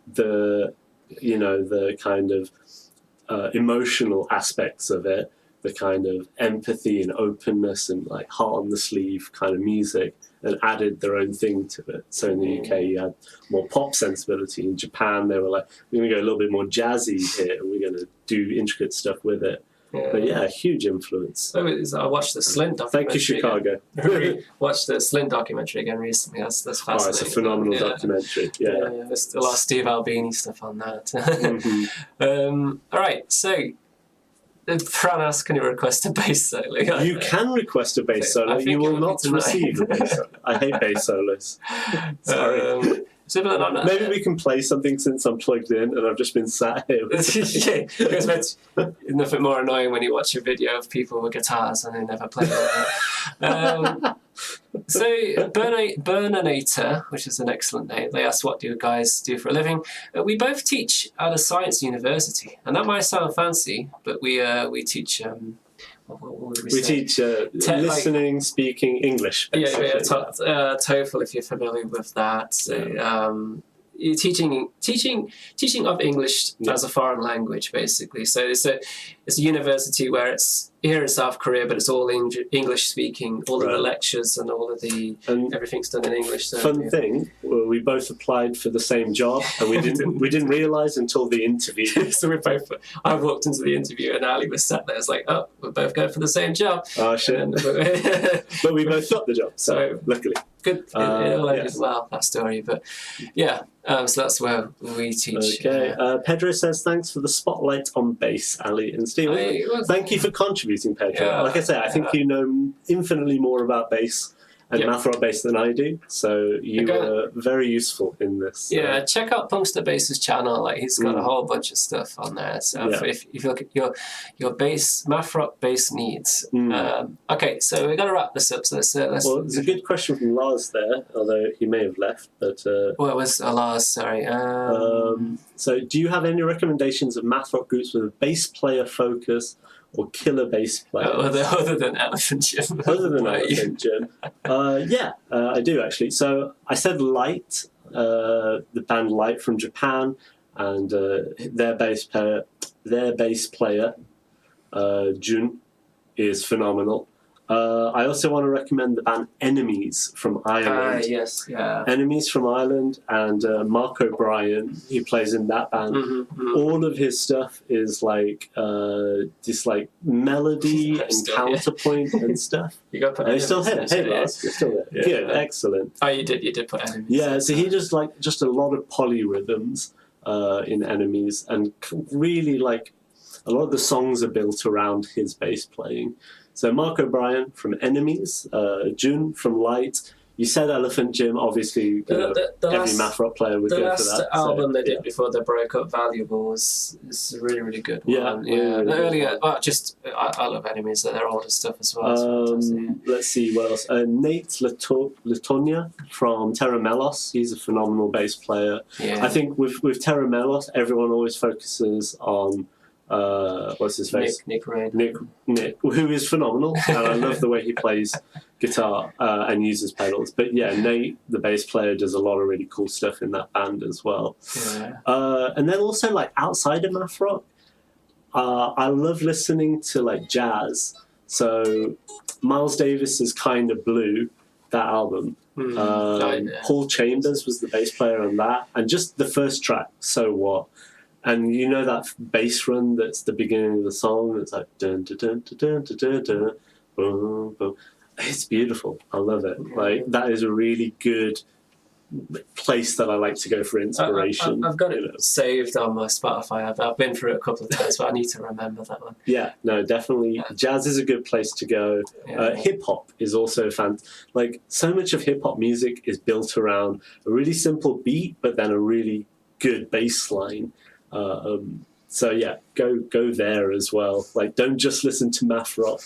the kind of emotional aspects of it, the kind of empathy and openness and like heart on the sleeve kind of music, and added their own thing to it. So in the UK, you had more pop sensibility. In Japan, they were like, we're going to go a little bit more jazzy here, and we're going to do intricate stuff with it. But huge influence. I watched the Slint documentary. Thank you, Chicago. Watched the Slint documentary again recently. That's fascinating. It's a phenomenal documentary. There's a lot of Steve Albini stuff on that. All right, so Fran asks, can you request a bass solo? You can request a bass solo. You will not receive a bass solo. I hate bass solos. Sorry. Maybe we can play something since I'm plugged in and I've just been sat here. It's nothing more annoying when you watch a video of people with guitars and they never play it. So Burninator, which is an excellent name, they asked, what do you guys do for a living? We both teach at a science university, and that might sound fancy, but we teach... what would we teach listening, speaking English. Basically. TOEFL, if you're familiar with that. So, you're teaching of English as a foreign language, basically. So it's a university where it's here in South Korea, but it's all English speaking. All of the lectures and all of everything's done in English. So, fun thing, we both applied for the same job, and we didn't realise until the interview. So I walked into the interview, and Ali was sat there. It's like, oh, we're both going for the same job. Oh shit! But we both got the job, so luckily. Good. It all ended well, that story. But so that's where we teach. Okay. Pedro says, thanks for the spotlight on bass, Ali and Steve. Thank you for contributing, Pedro. Like I say, I think you know infinitely more about bass and math rock bass than I do, so you were very useful in this. Check out Punkster Bass's channel. Like he's got a whole bunch of stuff on there. So if you look at your bass, math rock bass needs. Okay, so we're gonna wrap this up. So let's there's a good question from Lars there, although he may have left. But well, it was Lars. Sorry. So, do you have any recommendations of math rock groups with a bass player focus or killer bass players. Other than Elephant Jim. Other than Elephant Jim. I do actually. So I said Light, the band Light from Japan, and their bass player, Jun, is phenomenal. I also want to recommend the band Enemies from Ireland. Yes, yeah. Enemies from Ireland, and Mark O'Brien, he plays in that band. All of his stuff is like this like melody and counterpoint and stuff. You got to put He's still here. Hey, Lars, you're still there. Yeah. Good, excellent. Oh, you did put Enemies. Yeah, so he does like just a lot of polyrhythms in Enemies, and really like a lot of the songs are built around his bass playing. So Mark O'Brien from Enemies, June from Light. You said Elephant Jim, obviously every math rock player would go for that. The last album they did before they broke up, Valuable, is a really, really good one. Yeah, the earlier, well, I love Enemies, so their older stuff as well. Let's see what else. Nate Latonia from Terra Melos, he's a phenomenal bass player. Yeah. I think with Terra Melos, everyone always focuses on what's his face? Nick Rain. Nick, who is phenomenal, and I love the way he plays guitar and uses pedals. But yeah, Nate, the bass player, does a lot of really cool stuff in that band as well. Yeah. And then also like outside of math rock, I love listening to like jazz. So Miles Davis's Kind of Blue, that album. Paul Chambers was the bass player on that, and just the first track, So What. And you know that bass run that's the beginning of the song? It's like dun dun dun dun dun dun dun, boom boom. It's beautiful. I love it. Like that is a really good place that I like to go for inspiration. I've got it saved on my Spotify. I've been through it a couple of times, but I need to remember that one. Yeah, no, definitely. Jazz is a good place to go. Hip hop is also like so much of hip hop music is built around a really simple beat, but then a really good bass line. So yeah, go there as well. Like, don't just listen to math rock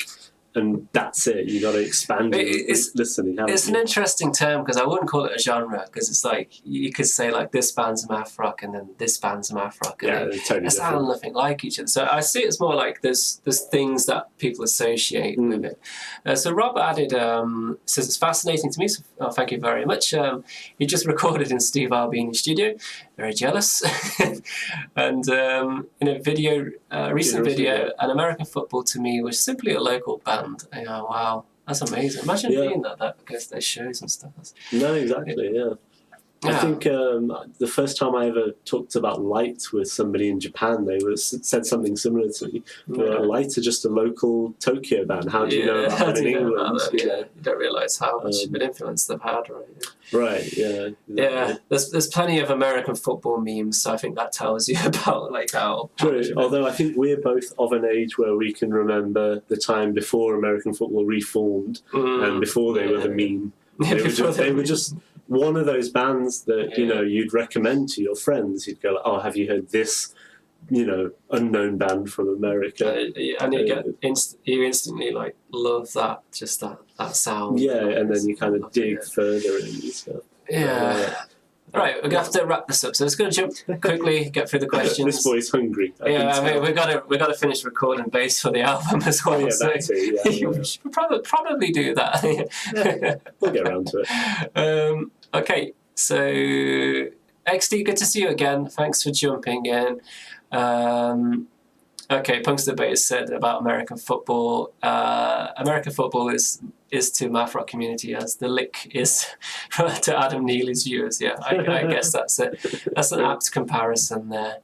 and that's it. You got to expand listening. It's an interesting term because I wouldn't call it a genre, because it's like you could say like this band's math rock and then this band's math rock. And they're totally sound nothing like each other. So I see it's more like there's things that people associate with it. So Rob added, says it's fascinating to me. So thank you very much. He just recorded in Steve Albini's studio. Very jealous. And in a video, recent video, an American Football to me was simply a local band. Wow, that's amazing. Imagine being that goes to their shows and stuff. No, exactly, yeah. I think the first time I ever talked about Light with somebody in Japan, they said something similar to me. Light are just a local Tokyo band. How do you know about them in England? You don't realise how much of an influence they've had, right? Right, yeah. Yeah, there's plenty of American football memes, so I think that tells you about like how... True, although I think we're both of an age where we can remember the time before American football reformed and before they were the meme. They were just one of those bands that you'd recommend to your friends. You'd go, "Oh, have you heard this, unknown band from America?" And you instantly like love that sound. Yeah, and then you kind of dig further in and stuff. Yeah. Right, we're gonna have to wrap this up. So let's go jump quickly, get through the questions. This boy's hungry. I mean, we gotta finish recording bass for the album as well. Yeah, that too. Yeah, we should probably do that. We'll get around to it. Okay, so XD, good to see you again. Thanks for jumping in. Okay, Punks Debate said about American football. American football is to math rock community as the lick is to Adam Neely's viewers. Yeah, I guess that's an apt comparison there.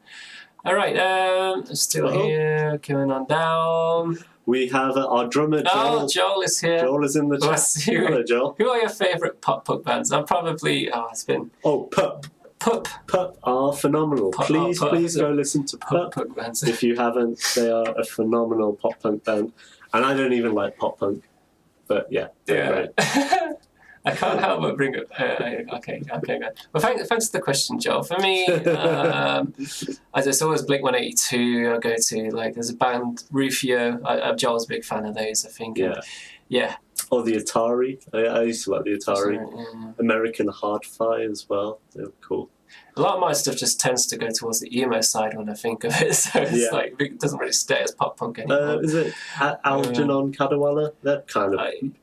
All right, still here, coming on down. We have our drummer, Joel. Oh, Joel is here. Joel is in the chat. Hello, Joel. Who are your favourite pop punk bands? I'm probably... it's been... Oh, Pup. Pup are phenomenal. Please go listen to Pup. If you haven't, they are a phenomenal pop punk band. And I don't even like pop punk. But yeah, they're great. I can't help but bring it. Okay, good. Well, thanks for the question, Joel. For me, as it's always Blink-182. I go to there's a band Rufio. Joel's a big fan of those, I think. Yeah. Or the Atari. I used to like the Atari. American Hard-Fi as well. They were cool. a lot of my stuff just tends to go towards the emo side when I think of it, so it's like it doesn't really stay as pop punk anymore. Is it Algernon Cadwalla? They're kind of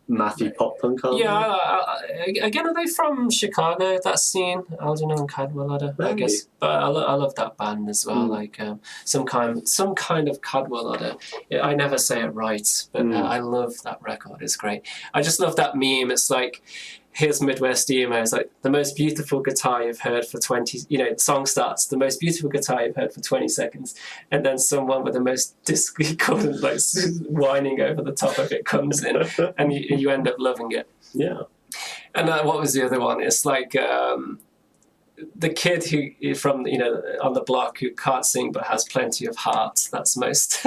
mathy pop punk, aren't they? Again, are they from Chicago? That scene, Algernon Cadwalla, I guess. But I love that band as well. Like some kind of Cadwalla. I never say it right, but I love that record. It's great. I just love that meme. It's like, here's Midwest emo. It's like the most beautiful guitar you've heard for 20. The song starts, the most beautiful guitar you've heard for 20 seconds, and then someone with the most discordant, like whining over the top of it comes in, and you end up loving it. Yeah. And what was the other one? It's like the kid who from on the block who can't sing but has plenty of heart. That's most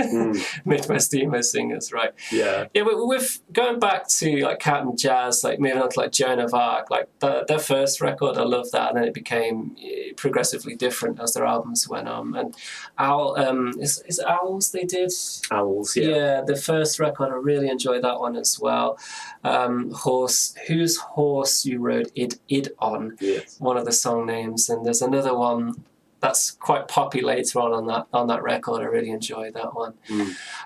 Midwest emo singers, right? Yeah. Yeah, with going back to like Captain Jazz, like moving on to like Joan of Arc, like their first record, I love that, and then it became progressively different as their albums went on. And is it Owls they did? Owls, yeah. Yeah, the first record, I really enjoyed that one as well. Whose Horse You Rode Id On, yes. One of the song names, and there's another one that's quite poppy later on that record. I really enjoyed that one.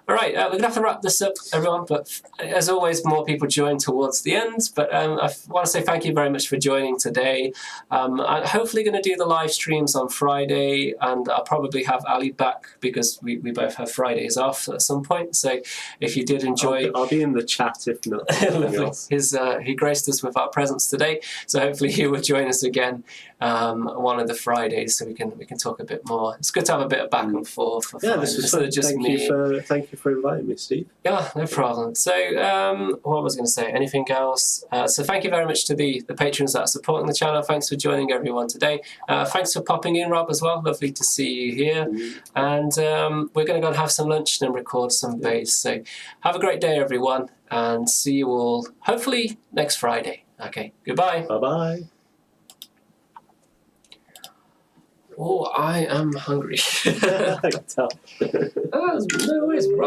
All right, we're gonna have to wrap this up, everyone, but as always, more people join towards the end, but I want to say thank you very much for joining today. I'm hopefully going to do the live streams on Friday, and I'll probably have Ali back because we both have Fridays off at some point, so if you did enjoy... I'll be in the chat if not. He graced us with our presence today, so hopefully he will join us again one of the Fridays so we can talk a bit more. It's good to have a bit of back and forth. Yeah, this was fun. Thank you for inviting me, Steve. Yeah, no problem. So what was I going to say? Anything else? So thank you very much to the patrons that are supporting the channel. Thanks for joining everyone today. Thanks for popping in, Rob, as well. Lovely to see you here. And we're going to go and have some lunch and record some bass. So have a great day, everyone, and see you all hopefully next Friday. Okay, goodbye. Bye-bye. Oh, I am hungry. I can tell. Oh, no worries.